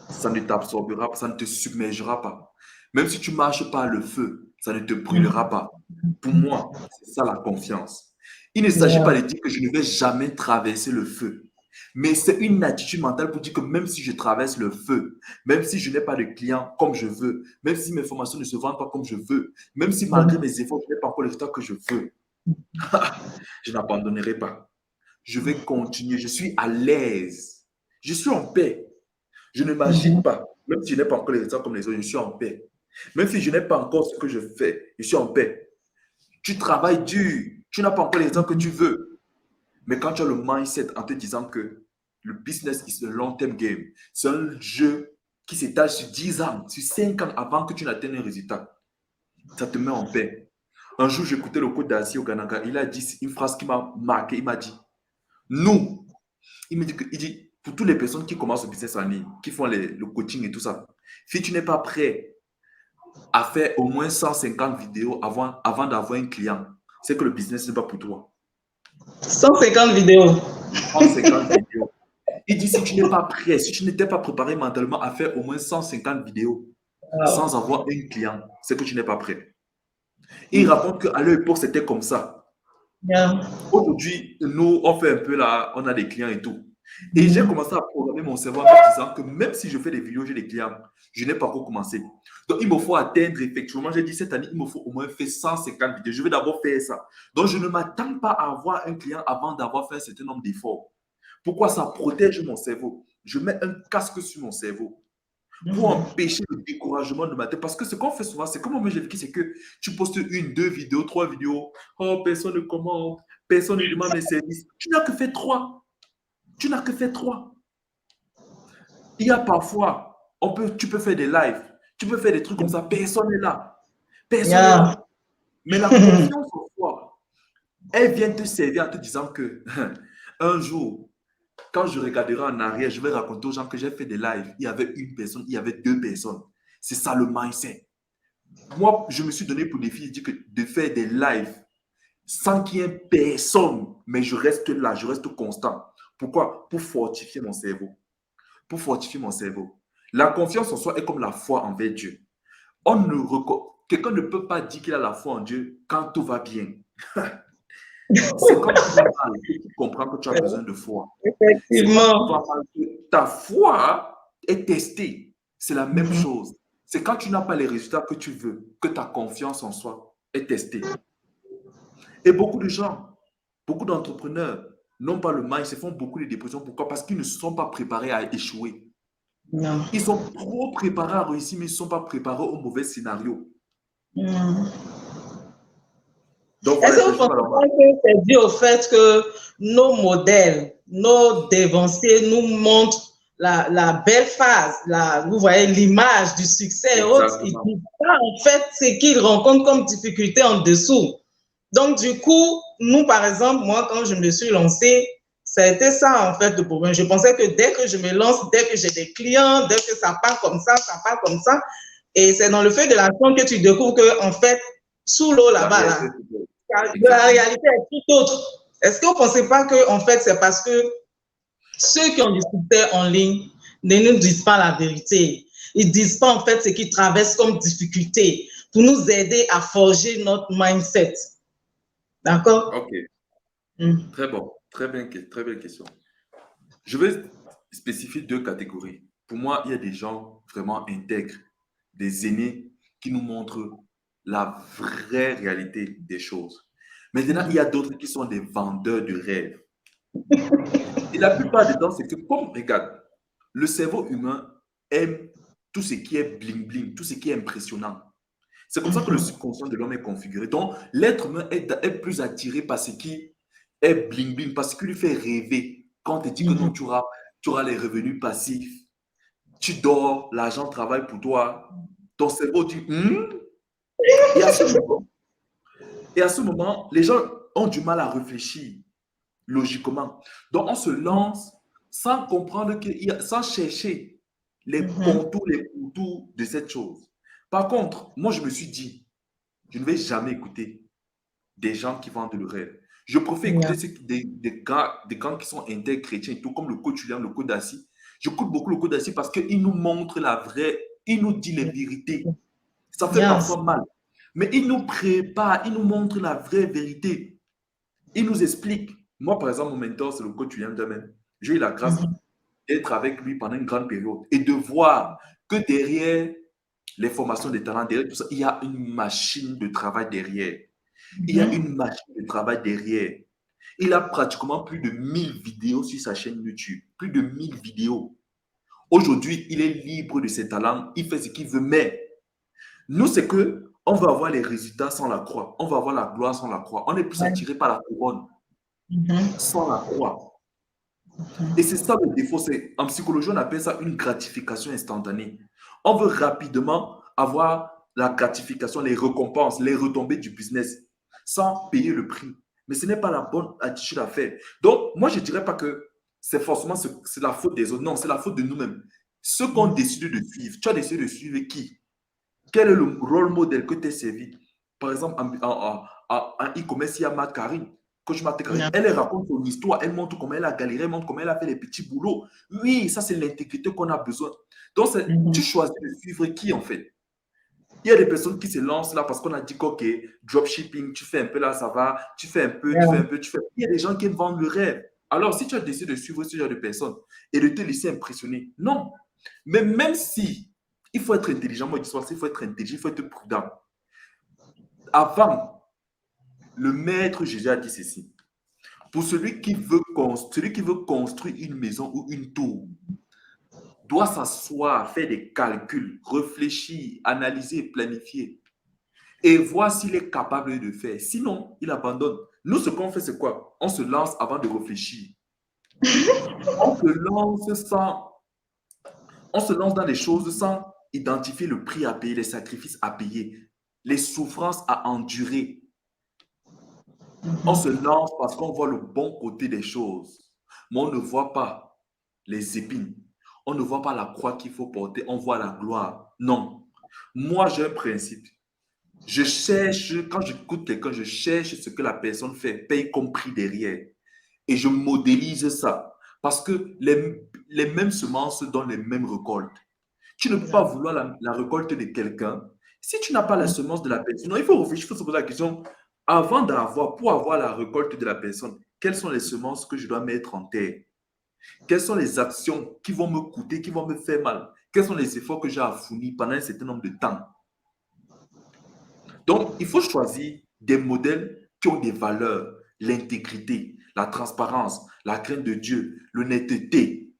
ça ne t'absorbera pas, ça ne te submergera pas. Même si tu marches par le feu, ça ne te brûlera pas. Pour moi, c'est ça la confiance. Il ne s'agit pas de dire que je ne vais jamais traverser le feu. Mais c'est une attitude mentale pour dire que même si je traverse le feu, même si je n'ai pas de clients comme je veux, même si mes formations ne se vendent pas comme je veux, même si malgré mes efforts, je n'ai pas encore le résultat que je veux, je n'abandonnerai pas. Je vais continuer. Je suis à l'aise. Je suis en paix. Je ne m'agite pas. Même si je n'ai pas encore les résultats comme les autres, je suis en paix. Même si je n'ai pas encore ce que je fais, je suis en paix. Tu travailles dur. Tu n'as pas encore les résultats que tu veux. Mais quand tu as le mindset en te disant que le business is a long-term game, c'est un jeu qui s'étale sur 10 ans, sur 5 ans avant que tu n'atteignes un résultat, ça te met en paix. Un jour, j'écoutais le coach d'Assi au Kananga. Il a dit une phrase qui m'a marqué. Il m'a dit, nous, il dit, pour toutes les personnes qui commencent le business en ligne, qui font le coaching et tout ça, si tu n'es pas prêt à faire au moins 150 vidéos avant d'avoir un client, c'est que le business n'est pas pour toi. 150 vidéos. 150 vidéos. Il dit, si tu n'es pas prêt, si tu n'étais pas préparé mentalement à faire au moins 150 vidéos sans avoir un client, c'est que tu n'es pas prêt. Et il raconte qu'à leur époque, c'était comme ça. Aujourd'hui, nous, on fait un peu là, on a des clients et tout. Et j'ai commencé à programmer mon cerveau en me disant que même si je fais des vidéos, j'ai des clients, je n'ai pas encore commencé. Donc, il me faut atteindre, effectivement, j'ai dit cette année, il me faut au moins faire 150 vidéos. Je vais d'abord faire ça. Donc, je ne m'attends pas à avoir un client avant d'avoir fait un certain nombre d'efforts. Pourquoi? Ça protège mon cerveau. Je mets un casque sur mon cerveau pour empêcher le découragement de ma tête. Parce que ce qu'on fait souvent, c'est comme moi j'ai vécu, c'est que tu postes 1, 2 vidéos, 3 vidéos. Oh, personne ne commente, personne ne demande mes services. Tu n'as que fait 3. Tu n'as que fait 3. Il y a parfois, tu peux faire des lives, tu peux faire des trucs comme ça, personne n'est là. Personne n'est Yeah. là. Mais la confiance en toi, elle vient te servir en te disant que un jour, quand je regarderai en arrière, je vais raconter aux gens que j'ai fait des lives. Il y avait une personne, il y avait 2 personnes. C'est ça le mindset. Moi, je me suis donné pour défi de faire des lives sans qu'il y ait personne, mais je reste là, je reste constant. Pourquoi? Pour fortifier mon cerveau. Pour fortifier mon cerveau. La confiance en soi est comme la foi envers Dieu. Quelqu'un ne peut pas dire qu'il a la foi en Dieu quand tout va bien. C'est quand tout va mal que tu comprends que tu as besoin de foi. C'est quand tout va Effectivement. mal que ta foi est testée. C'est la même chose. C'est quand tu n'as pas les résultats que tu veux que ta confiance en soi est testée. Et beaucoup de gens, beaucoup d'entrepreneurs n'ont pas le mind, se font beaucoup de dépressions. Pourquoi? Parce qu'ils ne se sont pas préparés à échouer. Non. Ils sont trop préparés à réussir, mais ils ne sont pas préparés au mauvais scénario. Non. Donc Est-ce voilà un que peu, vous je pensez parle en pas bas. que c'est dû au fait que nos modèles, nos dévanciers nous montrent la belle phase, vous voyez l'image du succès et autres. Ils Exactement. disent pas en fait ce qu'ils rencontrent comme difficulté en dessous. Donc du coup, nous par exemple, moi quand je me suis lancée, ça a été ça en fait le problème. Je pensais que dès que je me lance, dès que j'ai des clients, dès que ça part comme ça part comme ça. Et c'est dans le fait de l'action que tu découvres que en fait, sous l'eau La là-bas, réalité, là, c'est la exactement. réalité est tout autre. Est-ce que vous ne pensez pas que en fait, c'est parce que ceux qui ont du succès en ligne ne nous disent pas la vérité. Ils ne disent pas en fait ce qu'ils traversent comme difficulté pour nous aider à forger notre mindset. D'accord? Ok, très bon. Très belle question. Je vais spécifier 2 catégories. Pour moi, il y a des gens vraiment intègres, des aînés qui nous montrent la vraie réalité des choses. Maintenant, il y a d'autres qui sont des vendeurs de rêves. Et la plupart du temps, c'est que, comme, regarde, le cerveau humain aime tout ce qui est bling-bling, tout ce qui est impressionnant. C'est comme ça que le subconscient de l'homme est configuré. Donc, l'être humain est plus attiré par ce qui est bling-bling, parce qu'il lui fait rêver. Quand on te dit que non, tu auras les revenus passifs, tu dors, l'argent travaille pour toi, ton cerveau dit, et à ce moment, les gens ont du mal à réfléchir logiquement. Donc, on se lance sans comprendre, sans chercher les contours, les contours de cette chose. Par contre, moi, je me suis dit, je ne vais jamais écouter des gens qui vendent le rêve. Je préfère écouter des gars qui sont intègres chrétiens, tout comme le coach Julien, le coach Dassi. J'écoute beaucoup le coach Dassi parce qu'il nous montre la vraie, il nous dit les vérités. Ça fait Yes. parfois mal, mais il nous prépare, il nous montre la vraie vérité. Il nous explique. Moi, par exemple, mon mentor, c'est le coach William Damen. J'ai eu la grâce d'être avec lui pendant une grande période et de voir que derrière les formations des talents, derrière tout ça, il y a une machine de travail derrière. Il y a une machine de travail derrière. Il a pratiquement plus de 1000 vidéos sur sa chaîne YouTube. Plus de 1000 vidéos. Aujourd'hui, il est libre de ses talents. Il fait ce qu'il veut. Mais nous, c'est que on va avoir les résultats sans la croix. On va avoir la gloire sans la croix. On est plus attiré par la couronne sans la croix. Et c'est ça le défaut. En psychologie, on appelle ça une gratification instantanée. On veut rapidement avoir la gratification, les récompenses, les retombées du business sans payer le prix. Mais ce n'est pas la bonne attitude à faire. Donc, moi, je ne dirais pas que c'est forcément c'est la faute des autres. Non, c'est la faute de nous-mêmes. Ceux qu'on décide de suivre, tu as décidé de suivre qui? Quel est le rôle modèle que tu as servi? Par exemple, en e-commerce, il y a Matt Karine. Coach Matt Karine, Yeah. elle raconte son histoire, elle montre comment elle a galéré, elle montre comment elle a fait les petits boulots. Oui, ça, c'est l'intégrité qu'on a besoin. Donc, tu choisis de suivre qui, en fait? Il y a des personnes qui se lancent là parce qu'on a dit OK, dropshipping, tu fais un peu là, ça va, tu fais un peu, tu fais un peu, tu fais. Il y a des gens qui vendent le rêve. Alors, si tu as décidé de suivre ce genre de personnes et de te laisser impressionner, non. Mais même si il faut être intelligent, moi, je dis il faut être intelligent, il faut être prudent. Avant, le maître Jésus a dit ceci. Pour celui qui veut construire une maison ou une tour, doit s'asseoir, faire des calculs, réfléchir, analyser, planifier et voir s'il est capable de faire. Sinon, il abandonne. Nous, ce qu'on fait, c'est quoi? On se lance avant de réfléchir. On se lance sans, on se lance dans les choses sans identifier le prix à payer, les sacrifices à payer, les souffrances à endurer. On se lance parce qu'on voit le bon côté des choses, mais on ne voit pas les épines. On ne voit pas la croix qu'il faut porter, on voit la gloire. Non. Moi, j'ai un principe. Je cherche, quand j'écoute quelqu'un, je cherche ce que la personne fait, paye comme prix derrière. Et je modélise ça. Parce que les mêmes semences donnent les mêmes récoltes. Tu ne peux pas vouloir la récolte de quelqu'un si tu n'as pas la semence de la personne. Non, il faut réfléchir, il faut se poser la question, avant d'avoir, pour avoir la récolte de la personne, quelles sont les semences que je dois mettre en terre? Quelles sont les actions qui vont me coûter, qui vont me faire mal? Quels sont les efforts que j'ai à fournir pendant un certain nombre de temps? Donc, il faut choisir des modèles qui ont des valeurs, l'intégrité, la transparence, la crainte de Dieu, l'honnêteté,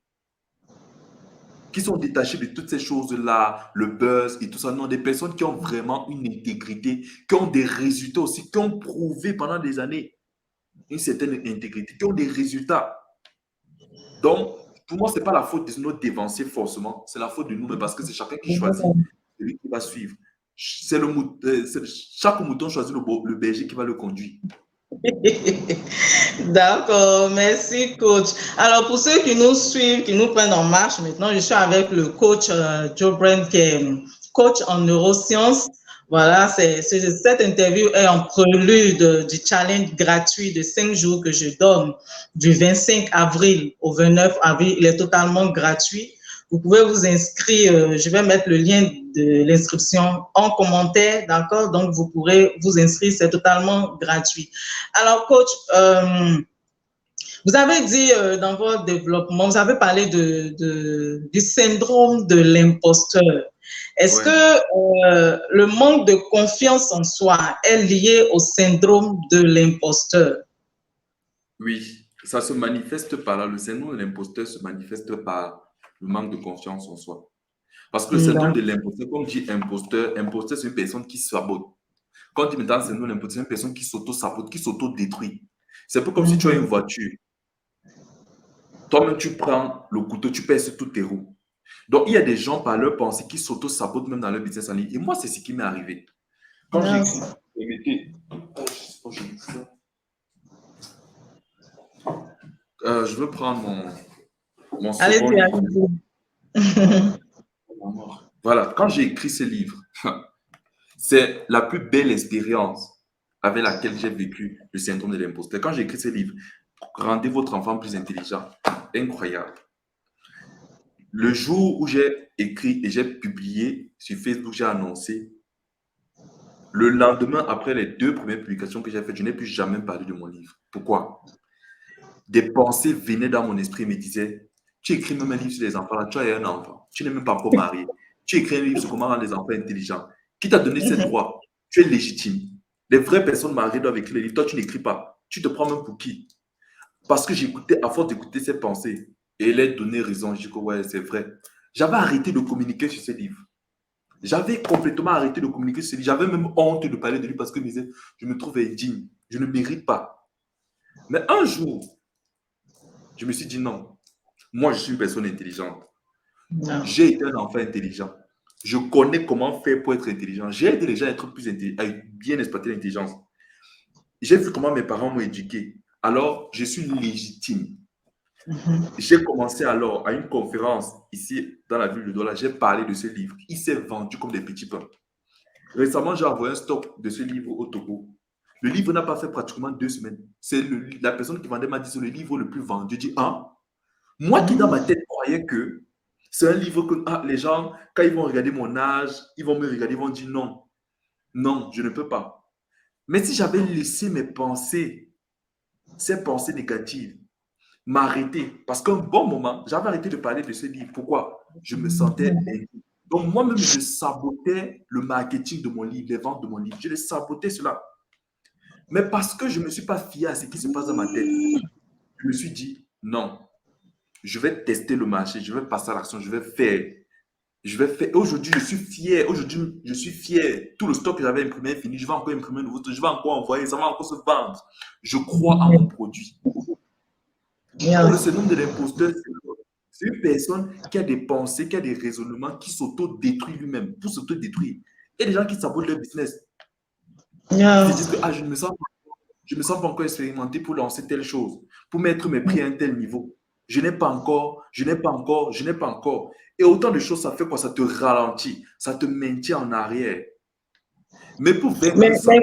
qui sont détachés de toutes ces choses-là, le buzz et tout ça. Non, des personnes qui ont vraiment une intégrité, qui ont des résultats aussi, qui ont prouvé pendant des années une certaine intégrité, qui ont des résultats. Donc, pour moi, ce n'est pas la faute de nos dévanciers forcément, c'est la faute de nous, mais parce que c'est chacun qui choisit celui qui va suivre. Chaque mouton choisit le berger qui va le conduire. D'accord, merci coach. Alors pour ceux qui nous suivent, qui nous prennent en marche, maintenant je suis avec le coach Joe Brent qui est coach en neurosciences. Voilà, cette interview est en prélude du challenge gratuit de 5 jours que je donne du 25 avril au 29 avril. Il est totalement gratuit. Vous pouvez vous inscrire, je vais mettre le lien de l'inscription en commentaire, d'accord? Donc, vous pourrez vous inscrire, c'est totalement gratuit. Alors, coach, vous avez dit dans votre développement, vous avez parlé du syndrome de l'imposteur. Est-ce Ouais. que le manque de confiance en soi est lié au syndrome de l'imposteur? Oui, ça se manifeste par là. Le syndrome de l'imposteur se manifeste par le manque de confiance en soi. Parce que le syndrome de l'imposteur, comme dit imposteur, imposteur, c'est une personne qui sabote. Quand tu me dis syndrome de l'imposteur, c'est une personne qui s'auto-sabote, qui s'auto-détruit. C'est un peu comme si tu as une voiture. Toi-même, tu prends le couteau, tu perces toutes tes roues. Donc, il y a des gens, par leur pensée, qui s'auto-sabotent même dans leur business en ligne. Et moi, c'est ce qui m'est arrivé. Quand j'ai écrit, je veux prendre mon second livre. Voilà, quand j'ai écrit ce livre, c'est la plus belle expérience avec laquelle j'ai vécu le syndrome de l'imposteur. Quand j'ai écrit ce livre, Rendez votre enfant plus intelligent, incroyable. Le jour où j'ai écrit et j'ai publié sur Facebook, j'ai annoncé, le lendemain, après les 2 premières publications que j'ai faites, je n'ai plus jamais parlé de mon livre. Pourquoi? Des pensées venaient dans mon esprit et me disaient, tu écris même un livre sur les enfants, là, tu as un enfant, tu n'es même pas encore marié. Tu écris un livre sur comment rendre les enfants intelligents. Qui t'a donné ce droit? Tu es légitime. Les vraies personnes mariées doivent écrire les livres. Toi, tu n'écris pas. Tu te prends même pour qui? Parce que j'écoutais, à force d'écouter ces pensées, et elle a donné raison, je dis que ouais, c'est vrai. J'avais arrêté de communiquer sur ces livres. J'avais complètement arrêté de communiquer sur ces livres. J'avais même honte de parler de lui parce que je me disais, je me trouve indigne, je ne mérite pas. Mais un jour, je me suis dit non, moi je suis une personne intelligente. J'ai été un enfant intelligent. Je connais comment faire pour être intelligent. J'ai aidé les gens à être plus intelligents, à bien exploiter l'intelligence. J'ai vu comment mes parents m'ont éduqué. Alors, je suis légitime. J'ai commencé alors à une conférence ici dans la ville de Douala. J'ai parlé de ce livre. Il s'est vendu comme des petits pains. Récemment, j'ai envoyé un stock de ce livre au Togo. Le livre n'a pas fait pratiquement 2 semaines. C'est la personne qui vendait m'a dit c'est le livre le plus vendu. Je dis ah, moi qui dans ma tête croyais que c'est un livre que les gens, quand ils vont regarder mon âge, ils vont me regarder, ils vont dire non, non, je ne peux pas. Mais si j'avais laissé mes pensées, ces pensées négatives, m'arrêter. Parce qu'un bon moment, j'avais arrêté de parler de ce livre. Pourquoi? Je me sentais inquiet. Donc moi-même, je sabotais le marketing de mon livre, les ventes de mon livre. Je les sabotais cela. Mais parce que je ne me suis pas fié à ce qui se passe dans ma tête, je me suis dit, non, je vais tester le marché, je vais passer à l'action, je vais faire. Je vais faire. Aujourd'hui, je suis fier. Aujourd'hui, je suis fier. Tout le stock que j'avais imprimé est fini. Je vais encore imprimer un nouveau stock. Je vais encore envoyer. Ça va encore se vendre. Je crois à mon produit. Donc, Yeah. le syndrome de l'imposteur, c'est une personne qui a des pensées, qui a des raisonnements, qui s'auto-détruit lui-même pour s'auto-détruire. Il y a des gens qui sabotent leur business, qui se Yeah. disent que ah, je me sens pas encore expérimenté pour lancer telle chose, pour mettre mes prix à un tel niveau. Je n'ai pas encore, je n'ai pas encore, je n'ai pas encore. Et autant de choses, ça fait quoi? Ça te ralentit, ça te maintient en arrière. Mais pour vaincre Mais ça,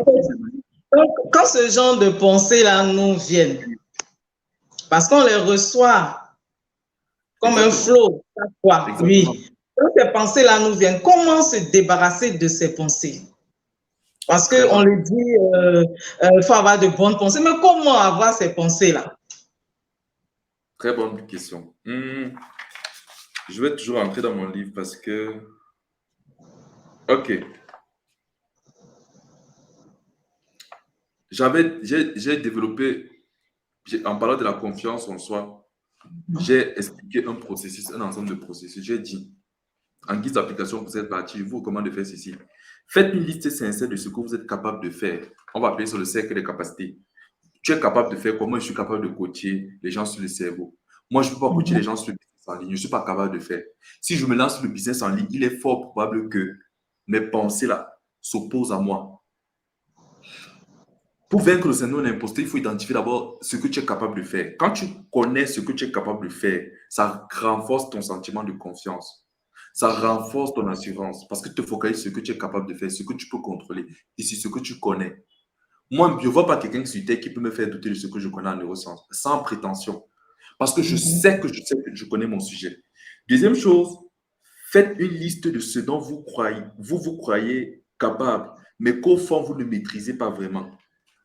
quand ce genre de pensées-là nous viennent, parce qu'on les reçoit comme un exactement, flot, chaque fois, exactement, oui. Quand ces pensées-là nous viennent, comment se débarrasser de ces pensées? Parce très qu'on bonne, le dit, il faut avoir de bonnes pensées, mais comment avoir ces pensées-là? très bonne question. Je vais toujours entrer dans mon livre parce que, ok, j'ai développé, en parlant de la confiance en soi, j'ai expliqué un processus, un ensemble de processus. J'ai dit, en guise d'application pour cette partie, je vous recommande de faire ceci. Faites une liste sincère de ce que vous êtes capable de faire. On va appeler sur le cercle des capacités. Tu es capable de faire comment je suis capable de coacher les gens sur le cerveau. Moi, je ne peux pas coacher les gens sur le business en ligne. Je ne suis pas capable de faire. Si je me lance sur le business en ligne, il est fort probable que mes pensées là s'opposent à moi. Pour vaincre le syndrome de l'imposteur, il faut identifier d'abord ce que tu es capable de faire. Quand tu connais ce que tu es capable de faire, ça renforce ton sentiment de confiance. Ça renforce ton assurance parce que tu te focalises sur ce que tu es capable de faire, ce que tu peux contrôler et sur ce que tu connais. Moi, je ne vois pas quelqu'un sur Terre qui peut me faire douter de ce que je connais en neurosciences, sans prétention. Parce que je sais que je connais mon sujet. Deuxième chose, faites une liste de ce dont vous croyez capable, mais qu'au fond, vous ne maîtrisez pas vraiment.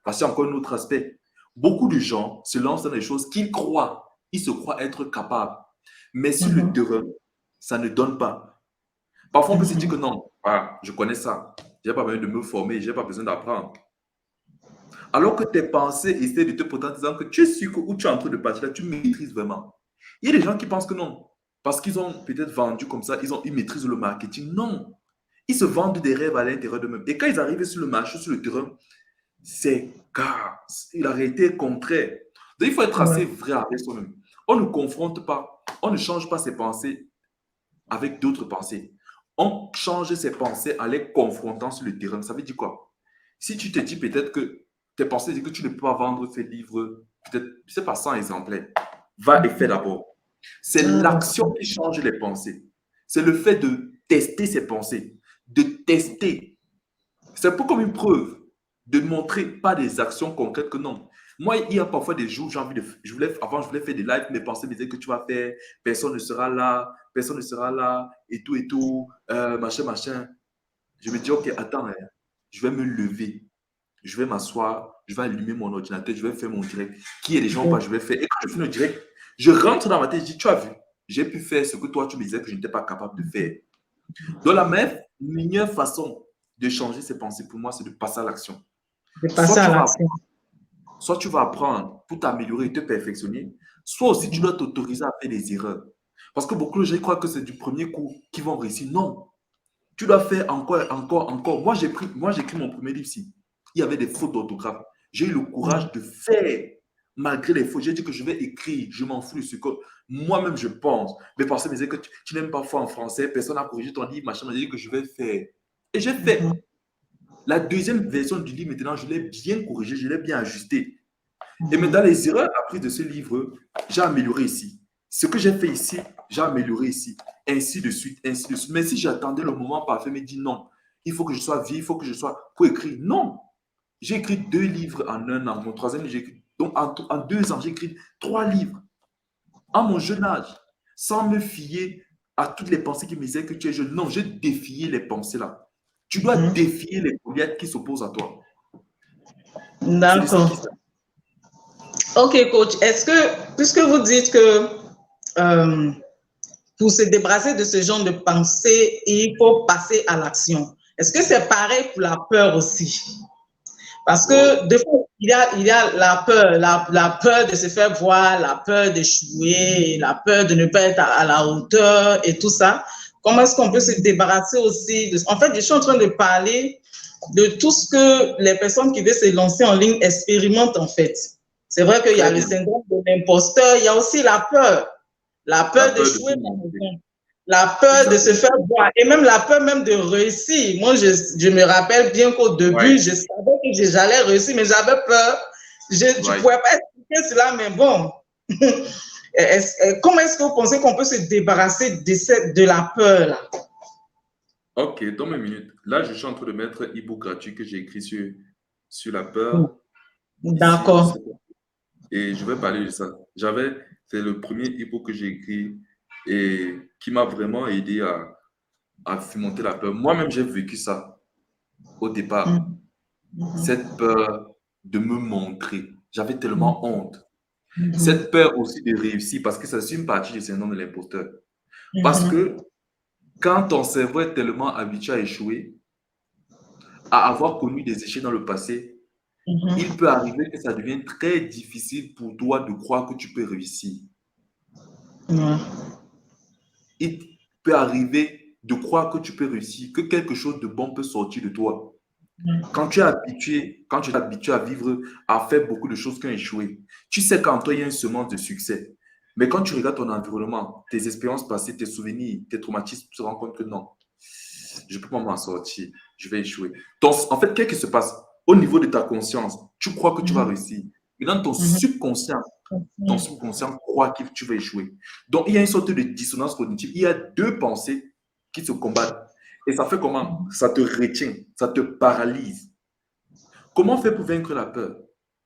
Parce qu'il y a encore un autre aspect. Beaucoup de gens se lancent dans des choses qu'ils croient. Ils se croient être capables. Mais sur le terrain, ça ne donne pas. Parfois, on peut se dire que non, ah, je connais ça. Je n'ai pas besoin de me former, je n'ai pas besoin d'apprendre. Alors que tes pensées essaient de te porter en disant que tu es sûr que où tu es en train de partir là, tu maîtrises vraiment. Il y a des gens qui pensent que non. Parce qu'ils ont peut-être vendu comme ça, ils maîtrisent le marketing. Non. Ils se vendent des rêves à l'intérieur d'eux-mêmes. Et quand ils arrivent sur le marché, sur le terrain, c'est car la réalité est contraire. Donc, il faut être Ouais. assez vrai avec soi-même. On ne confronte pas, on ne change pas ses pensées avec d'autres pensées. On change ses pensées en les confrontant sur le terrain. Ça veut dire quoi? Si tu te dis peut-être que tes pensées disent que tu ne peux pas vendre ces livres, peut-être, je ne sais pas, 100 exemplaires, va et fais d'abord. C'est Ah, d'accord. l'action qui change les pensées. C'est le fait de tester ses pensées, de tester. C'est un peu comme une preuve de montrer pas des actions concrètes que non. Moi, il y a parfois des jours, j'ai envie de. Avant, je voulais faire des lives, mes pensées me disaient que tu vas faire, personne ne sera là, et tout, machin, machin. Je me dis, ok, attends, hein, je vais me lever, je vais m'asseoir, je vais allumer mon ordinateur, je vais faire mon direct. Qui est les gens ou pas, je vais faire. Et quand je fais le direct, je rentre dans ma tête, je dis, tu as vu, j'ai pu faire ce que toi, tu me disais que je n'étais pas capable de faire. Donc, la meilleure façon de changer ses pensées pour moi, c'est de passer à l'action. De Soit passer à tu vas, l'action. soit tu vas apprendre pour t'améliorer et te perfectionner, soit aussi tu dois t'autoriser à faire des erreurs. Parce que beaucoup de gens croient que c'est du premier coup qu'ils vont réussir. Non, tu dois faire encore, encore, encore. Moi, j'ai écrit mon premier livre ici. Il y avait des fautes d'orthographe. J'ai eu le courage de faire malgré les fautes. J'ai dit que je vais écrire, je m'en fous de ce que moi-même je pense. Mais parce que me disaient que tu n'aimes pas faire en français, personne n'a corrigé ton livre, machin, m'a dit que je vais faire. Et j'ai fait. La deuxième version du livre, maintenant, je l'ai bien corrigé, je l'ai bien ajusté. Et maintenant, les erreurs apprises de ce livre, j'ai amélioré ici. Ce que j'ai fait ici, j'ai amélioré ici. Ainsi de suite, ainsi de suite. Mais si j'attendais le moment parfait, me dit non, il faut que je sois vieux, il faut que je sois pour écrire. Non. J'ai écrit 2 livres en un an. Mon troisième, j'ai écrit. Donc, en 2 ans, j'ai écrit 3 livres. À mon jeune âge. Sans me fier à toutes les pensées qui me disaient que tu es jeune. Non, j'ai défié les pensées là. Tu dois défier les Goliaths qui s'opposent à toi. C'est de ça qu'il D'accord. s'agit. Ok, coach. Est-ce que, puisque vous dites que euh, pour se débarrasser de ce genre de pensée, il faut passer à l'action, est-ce que c'est pareil pour la peur aussi? Parce que Oh, des fois, il y a la peur de se faire voir, la peur d'échouer, la peur de ne pas être à la hauteur et tout ça. Comment est-ce qu'on peut se débarrasser aussi de... En fait, je suis en train de parler de tout ce que les personnes qui veulent se lancer en ligne expérimentent en fait. C'est vrai qu'il y a Très le bien. syndrome de l'imposteur, il y a aussi la peur. La La peur peur de d'échouer, se par montrer. exemple. La peur de se Exactement. faire voir et même la peur même de réussir. Moi, je me rappelle bien qu'au début, Ouais. je savais que j'allais réussir, mais j'avais peur. Je ne Ouais. pouvais pas expliquer cela, mais bon. Comment est-ce que vous pensez qu'on peut se débarrasser de la peur là? Ok, donne une minute. Là, je suis en train de mettre un e-book gratuit que j'ai écrit sur la peur. Ici, je sais D'accord. pas. Et je vais parler de ça. C'est le premier e-book que j'ai écrit et qui m'a vraiment aidé à surmonter la peur. Moi-même, j'ai vécu ça au départ. Mhm. Mhm. Cette peur de me montrer. J'avais tellement honte. Mhm. Cette peur aussi de réussir, parce que ça c'est une partie du syndrome de l'imposteur. Parce Mhm. que quand ton cerveau est tellement habitué à échouer, à avoir connu des échecs dans le passé, il Mhm. peut arriver que ça devienne très difficile pour toi de croire que tu peux réussir. Ouais. Il peut arriver de croire que tu peux réussir, que quelque chose de bon peut sortir de toi. Quand tu es habitué à vivre, à faire beaucoup de choses qui ont échoué, tu sais qu'en toi, il y a une semence de succès. Mais quand tu regardes ton environnement, tes expériences passées, tes souvenirs, tes traumatismes, tu te rends compte que non, je ne peux pas m'en sortir, je vais échouer. Donc, en fait, qu'est-ce qui se passe? Au niveau de ta conscience, tu crois que tu vas Mhm. réussir. Mais dans Mhm. ton subconscient croit que tu vas échouer. Donc, il y a une sorte de dissonance cognitive. Il y a deux pensées qui se combattent. Et ça fait comment? Ça te retient, ça te paralyse. Comment faire pour vaincre la peur?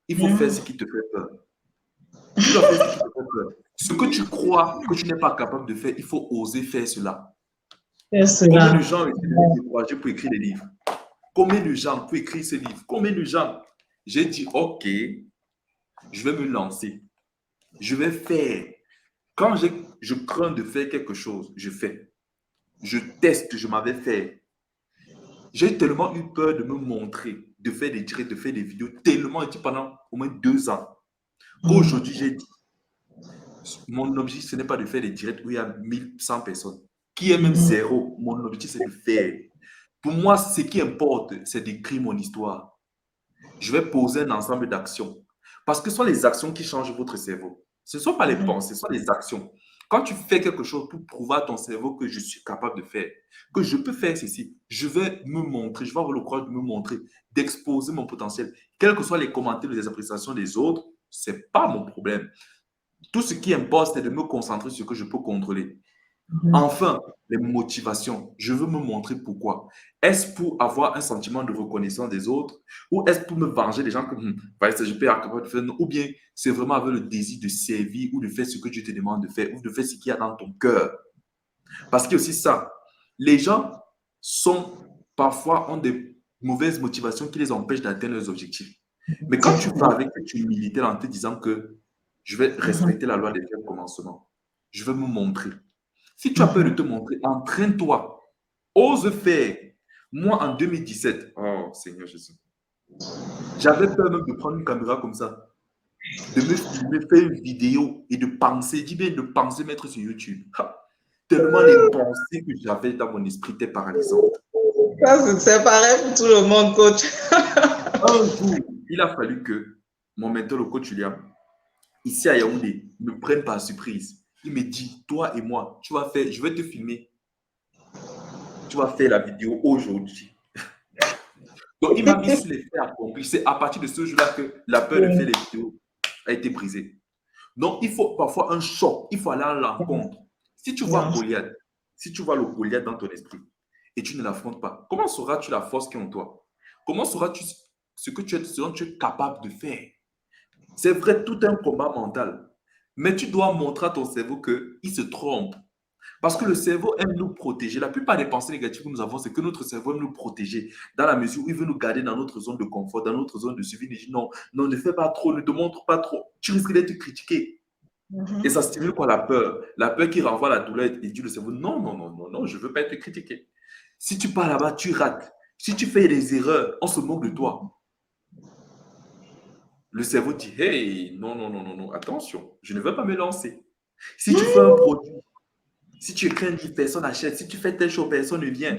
Il faut faire ce Mhm. qui te fait peur. Tu dois faire ce qui te fait peur. Ce que tu crois que tu n'es pas capable de faire, il faut oser faire cela. C'est Combien de cela. gens essaient de me décourager pour écrire des livres? Combien de gens pour écrire ce livre? Combien de gens? J'ai dit, OK, je vais me lancer. Je vais faire. Quand je crains de faire quelque chose, je fais. Je teste, je m'avais fait. J'ai tellement eu peur de me montrer, de faire des directs, de faire des vidéos, tellement dit pendant au moins 2 ans, qu'aujourd'hui, Mhm. j'ai dit, mon objectif, ce n'est pas de faire des directs où il y a 1100 personnes. Qui est même Mhm. zéro, mon objectif, c'est de faire. Pour moi, ce qui importe, c'est d'écrire mon histoire. Je vais poser un ensemble d'actions. Parce que ce sont les actions qui changent votre cerveau. Ce ne sont pas les Mhm. pensées, ce sont les actions. Quand tu fais quelque chose pour prouver à ton cerveau que je suis capable de faire, que je peux faire ceci, je vais me montrer, je vais avoir le courage de me montrer, d'exposer mon potentiel. Quels que soient les commentaires ou les appréciations des autres, ce n'est pas mon problème. Tout ce qui importe, c'est de me concentrer sur ce que je peux contrôler. Mhm. Enfin, les motivations. Je veux me montrer pourquoi. Est-ce pour avoir un sentiment de reconnaissance des autres ou est-ce pour me venger des gens que je peux être capable de faire, ou bien c'est vraiment avec le désir de servir ou de faire ce que Dieu te demande de faire ou de faire ce qu'il y a dans ton cœur. Parce qu'il y a aussi ça. Les gens ont des mauvaises motivations qui les empêchent d'atteindre leurs objectifs. Mais quand tu vas avec cette humilité en te disant que je vais Mhm. respecter la loi des faits au commencement, je vais me montrer. Si tu as peur de Mhm. te montrer, entraîne-toi. Ose faire. Moi, en 2017, oh Seigneur Jésus, j'avais peur même de prendre une caméra comme ça, de me filmer, faire une vidéo et de penser, dis bien de penser mettre sur YouTube. Ha! Tellement les pensées que j'avais dans mon esprit étaient paralysantes. Ça, c'est pareil pour tout le monde, coach. Un jour, il a fallu que mon mentor, le coach William, ici à Yaoundé, me prenne par surprise. Il me dit, toi et moi, tu vas faire, je vais te filmer, tu vas faire la vidéo aujourd'hui. Donc, il m'a mis sur les faits accomplis. C'est à partir de ce jour-là que la peur de faire les vidéos a été brisée. Donc, il faut parfois un choc. Il faut aller à l'encontre. Si tu vois Ouais. Goliath, si tu vois le Goliath dans ton esprit et tu ne l'affrontes pas, comment sauras-tu la force qui est en toi? Comment sauras-tu ce dont tu es capable de faire? C'est vrai, tout un combat mental. Mais tu dois montrer à ton cerveau qu'il se trompe. Parce que le cerveau aime nous protéger. La plupart des pensées négatives que nous avons, c'est que notre cerveau aime nous protéger dans la mesure où il veut nous garder dans notre zone de confort, dans notre zone de suivi. Il dit non, non, ne fais pas trop, ne te montre pas trop. Tu risques d'être critiqué. Et Mhm. ça stimule quoi? La peur. La peur qui renvoie la douleur et dit le cerveau non, non, non, non, non, je ne veux pas être critiqué. Si tu pars là-bas, tu rates. Si tu fais des erreurs, on se moque de toi. Le cerveau dit hey, non, non, non, non, non, attention, je ne veux pas me lancer. Si tu fais un produit, si tu écris un livre, personne n'achète. Si tu fais telle chose, personne ne vient.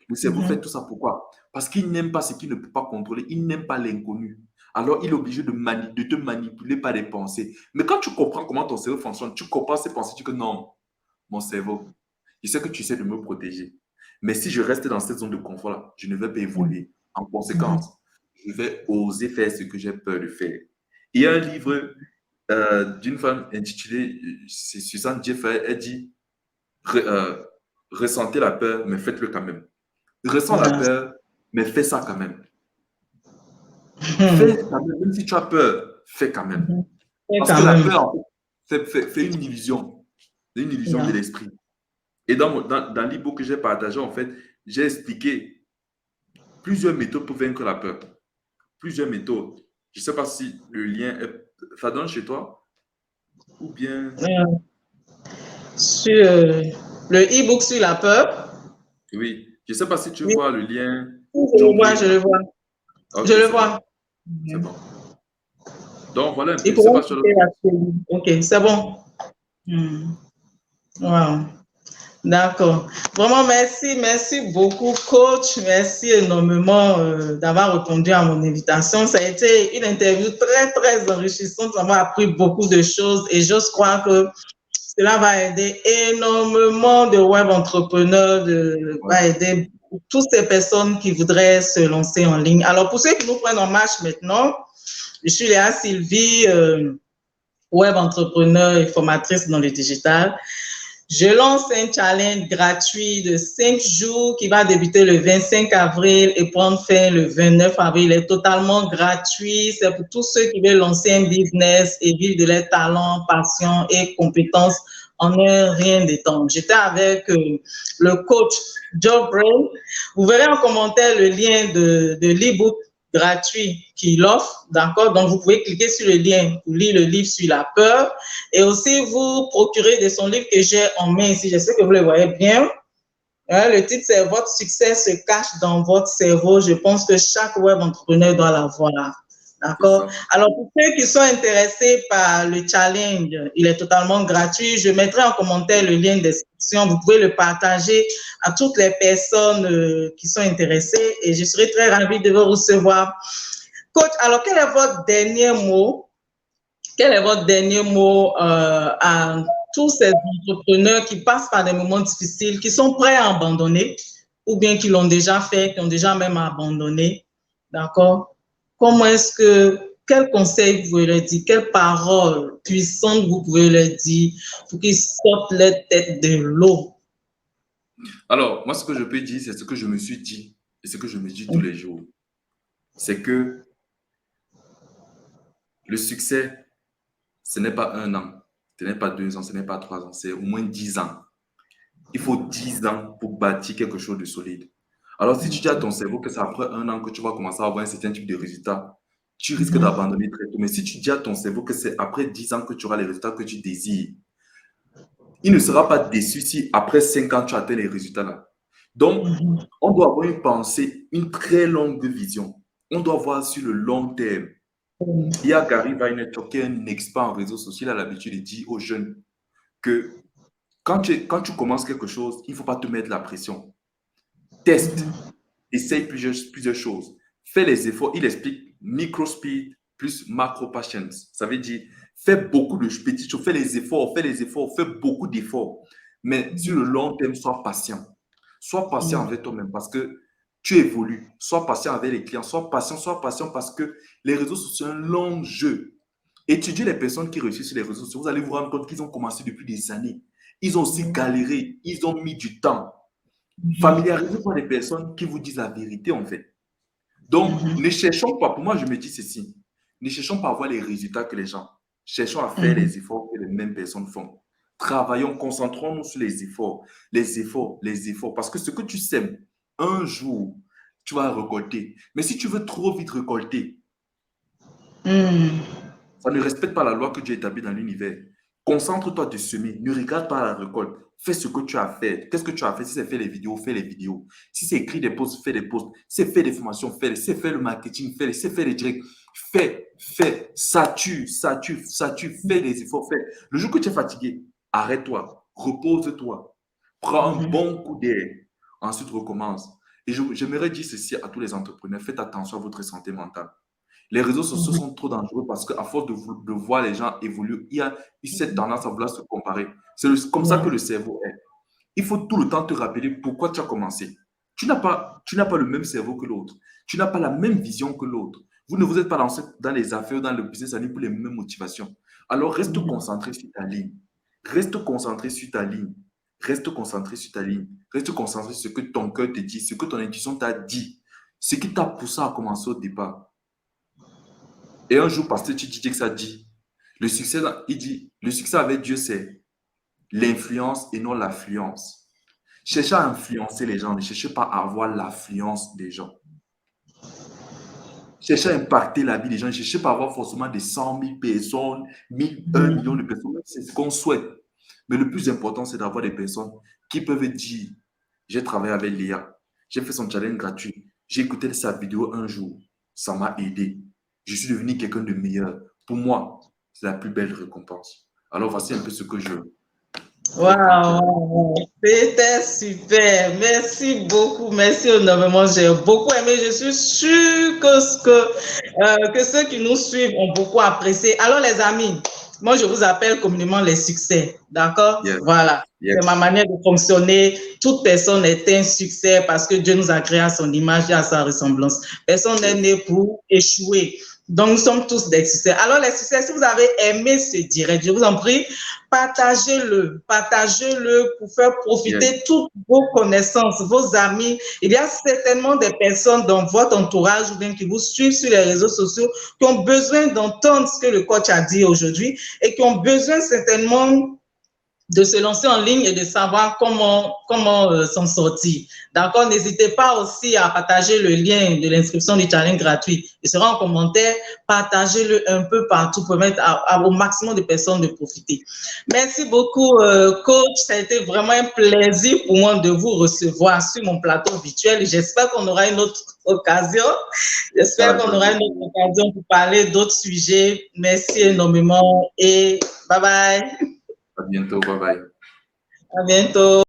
Le cerveau fait Mhm. tout ça pourquoi? Parce qu'il n'aime pas ce qu'il ne peut pas contrôler. Il n'aime pas l'inconnu. Alors, il est obligé de te manipuler par des pensées. Mais quand tu comprends comment ton cerveau fonctionne, tu comprends ces pensées, tu dis que non, mon cerveau, je sais que tu essaies de me protéger. Mais si je reste dans cette zone de confort-là, je ne vais pas évoluer. En conséquence, je vais oser faire ce que j'ai peur de faire. Il y a un livre d'une femme intitulée c'est Suzanne Jeffers, elle dit euh, ressentez la peur, mais faites-le quand même. Ressens la Voilà. peur, mais fais ça quand même. Fais quand même, même si tu as peur, fais quand même. Et Parce que quand la même. peur, en fait, fait une illusion. C'est une illusion de Voilà. l'esprit. Et dans l'e-book que j'ai partagé, en fait, j'ai expliqué plusieurs méthodes pour vaincre la peur. Plusieurs méthodes. Je ne sais pas si le lien est... Ça donne chez toi ou bien... Euh, sur le e-book sur la peur, Oui. Je ne sais pas si tu oui, vois le lien je John le vois, Gray. je le vois. Je Ok, le c'est bon. vois. C'est bon. Donc, voilà un peu. Il Je ne sais pourrait pas si tu as cliquer d'autres... là-dessus. Ok, c'est bon. Wow. D'accord. Vraiment, merci beaucoup, coach. Merci énormément d'avoir répondu à mon invitation. Ça a été une interview très enrichissante. Ça m'a appris beaucoup de choses et j'ose croire que cela va aider énormément de web entrepreneurs, Ouais. va aider toutes ces personnes qui voudraient se lancer en ligne. Alors, pour ceux qui nous prennent en marche maintenant, je suis Léa Sylvie, web entrepreneur et formatrice dans le digital. Je lance un challenge gratuit de 5 jours qui va débuter le 25 avril et prendre fin le 29 avril. Il est totalement gratuit. C'est pour tous ceux qui veulent lancer un business et vivre de leurs talents, passions et compétences en un rien de temps. J'étais avec le coach Joe Brown. Vous verrez en commentaire le lien de l'e-book gratuit qu'il offre, d'accord? Donc, vous pouvez cliquer sur le lien pour lire le livre sur la peur et aussi vous procurer de son livre que j'ai en main ici. J'espère que vous le voyez bien. Le titre, c'est Votre succès se cache dans votre cerveau. Je pense que chaque web entrepreneur doit l'avoir. C'est D'accord? ça. Alors, pour ceux qui sont intéressés par le challenge, il est totalement gratuit. Je mettrai en commentaire le lien de description. Vous pouvez le partager à toutes les personnes qui sont intéressées et je serai très ravie de vous recevoir. Coach, alors quel est votre dernier mot? Quel est votre dernier mot à tous ces entrepreneurs qui passent par des moments difficiles, qui sont prêts à abandonner ou bien qui l'ont déjà fait, qui ont déjà même abandonné? D'accord? Comment est-ce que, quel conseil vous pouvez leur dire, quelles paroles puissantes vous pouvez leur dire pour qu'ils sortent leur tête de l'eau? Alors, moi, ce que je peux dire, c'est ce que je me suis dit et ce que je me dis tous les jours. C'est que le succès, ce n'est pas 1 an, ce n'est pas 2 ans, ce n'est pas 3 ans, c'est au moins 10 ans. Il faut 10 ans pour bâtir quelque chose de solide. Alors, si tu dis à ton cerveau que c'est après 1 an que tu vas commencer à avoir un certain type de résultat, tu risques d'abandonner très tôt. Mais si tu dis à ton cerveau que c'est après 10 ans que tu auras les résultats que tu désires, il ne sera pas déçu si après 5 ans tu atteins les résultats là. Donc, on doit avoir une pensée, une très longue vision. On doit voir sur le long terme. Il y a Gary Vaynerchuk, qui est un expert en réseaux sociaux, il a l'habitude de dire aux jeunes que quand tu commences quelque chose, il ne faut pas te mettre la pression. Teste, essaye plusieurs choses. Fais les efforts. Il explique micro-speed plus macro-patience. Ça veut dire, fais beaucoup de petites choses, fais les efforts, fais beaucoup d'efforts. Mais sur le long terme, sois patient. Sois patient avec toi-même parce que tu évolues. Sois patient avec les clients. Sois patient parce que les réseaux sociaux, c'est un long jeu. Étudiez les personnes qui réussissent sur les réseaux sociaux. Vous allez vous rendre compte qu'ils ont commencé depuis des années. Ils ont aussi galéré. Ils ont mis du temps. Familiarisez-vous avec des personnes qui vous disent la vérité, en fait. Donc, ne cherchons pas, pour moi, je me dis ceci, ne cherchons pas à voir les résultats que les gens, cherchons à faire les efforts que les mêmes personnes font. Travaillons, concentrons-nous sur les efforts, parce que ce que tu sèmes, un jour, tu vas récolter. Mais si tu veux trop vite récolter, ça ne respecte pas la loi que Dieu a établie dans l'univers. Concentre-toi de semer. Ne regarde pas la récolte. Fais ce que tu as fait. Qu'est-ce que tu as fait? Si c'est faire les vidéos, fais les vidéos. Si c'est écrire des posts, fais des posts. Si c'est faire des formations, fais-les. Si c'est faire le marketing, fais-les. Si c'est faire les directs, fais. Ça tue. Fais des efforts, fais. Le jour que tu es fatigué, arrête-toi. Repose-toi. Prends un bon coup d'air. Ensuite, recommence. Et j'aimerais dire ceci à tous les entrepreneurs. Faites attention à votre santé mentale. Les réseaux sociaux sont trop dangereux parce qu'à force de voir les gens évoluer, il y a cette tendance à vouloir se comparer. Comme ça que le cerveau est. Il faut tout le temps te rappeler pourquoi tu as commencé. Tu n'as pas le même cerveau que l'autre. Tu n'as pas la même vision que l'autre. Vous ne vous êtes pas lancé dans les affaires, dans le business en ligne pour les mêmes motivations. Alors reste concentré sur ta ligne. Reste concentré sur ta ligne. Reste concentré sur ta ligne. Reste concentré sur ce que ton cœur te dit, ce que ton intuition t'a dit, ce qui t'a poussé à commencer au départ. Et un jour, parce que tu dis que ça dit, le succès, il dit, le succès avec Dieu, c'est l'influence et non l'affluence. Cherchez à influencer les gens, ne cherchez pas à avoir l'affluence des gens. Cherchez à impacter la vie des gens, ne cherchez pas à avoir forcément des 100 000 personnes, 1 million de personnes, c'est ce qu'on souhaite. Mais le plus important, c'est d'avoir des personnes qui peuvent dire, j'ai travaillé avec Léa, j'ai fait son challenge gratuit, j'ai écouté sa vidéo un jour, ça m'a aidé. Je suis devenu quelqu'un de meilleur. Pour moi, c'est la plus belle récompense. Alors, voici un peu ce que je... Waouh, c'était super. Merci beaucoup. Merci énormément. J'ai beaucoup aimé. Je suis sûre que ceux qui nous suivent ont beaucoup apprécié. Alors, les amis, moi, je vous appelle communément les succès. D'accord? Yes. Voilà. Yes. C'est ma manière de fonctionner. Toute personne est un succès parce que Dieu nous a créé à son image et à sa ressemblance. Personne n'est né pour échouer. Donc, nous sommes tous des succès. Alors, les succès, si vous avez aimé ce direct, je vous en prie, partagez-le pour faire profiter toutes vos connaissances, vos amis. Il y a certainement des personnes dans votre entourage ou bien qui vous suivent sur les réseaux sociaux qui ont besoin d'entendre ce que le coach a dit aujourd'hui et qui ont besoin certainement de se lancer en ligne et de savoir comment s'en sortir. D'accord? N'hésitez pas aussi à partager le lien de l'inscription du challenge gratuit. Il sera en commentaire. Partagez-le un peu partout pour permettre au maximum de personnes de profiter. Merci beaucoup, coach. Ça a été vraiment un plaisir pour moi de vous recevoir sur mon plateau virtuel. J'espère qu'on aura une autre occasion. J'espère qu'on aura une autre occasion pour parler d'autres sujets. Merci énormément et bye bye. À bientôt, bye bye. À bientôt.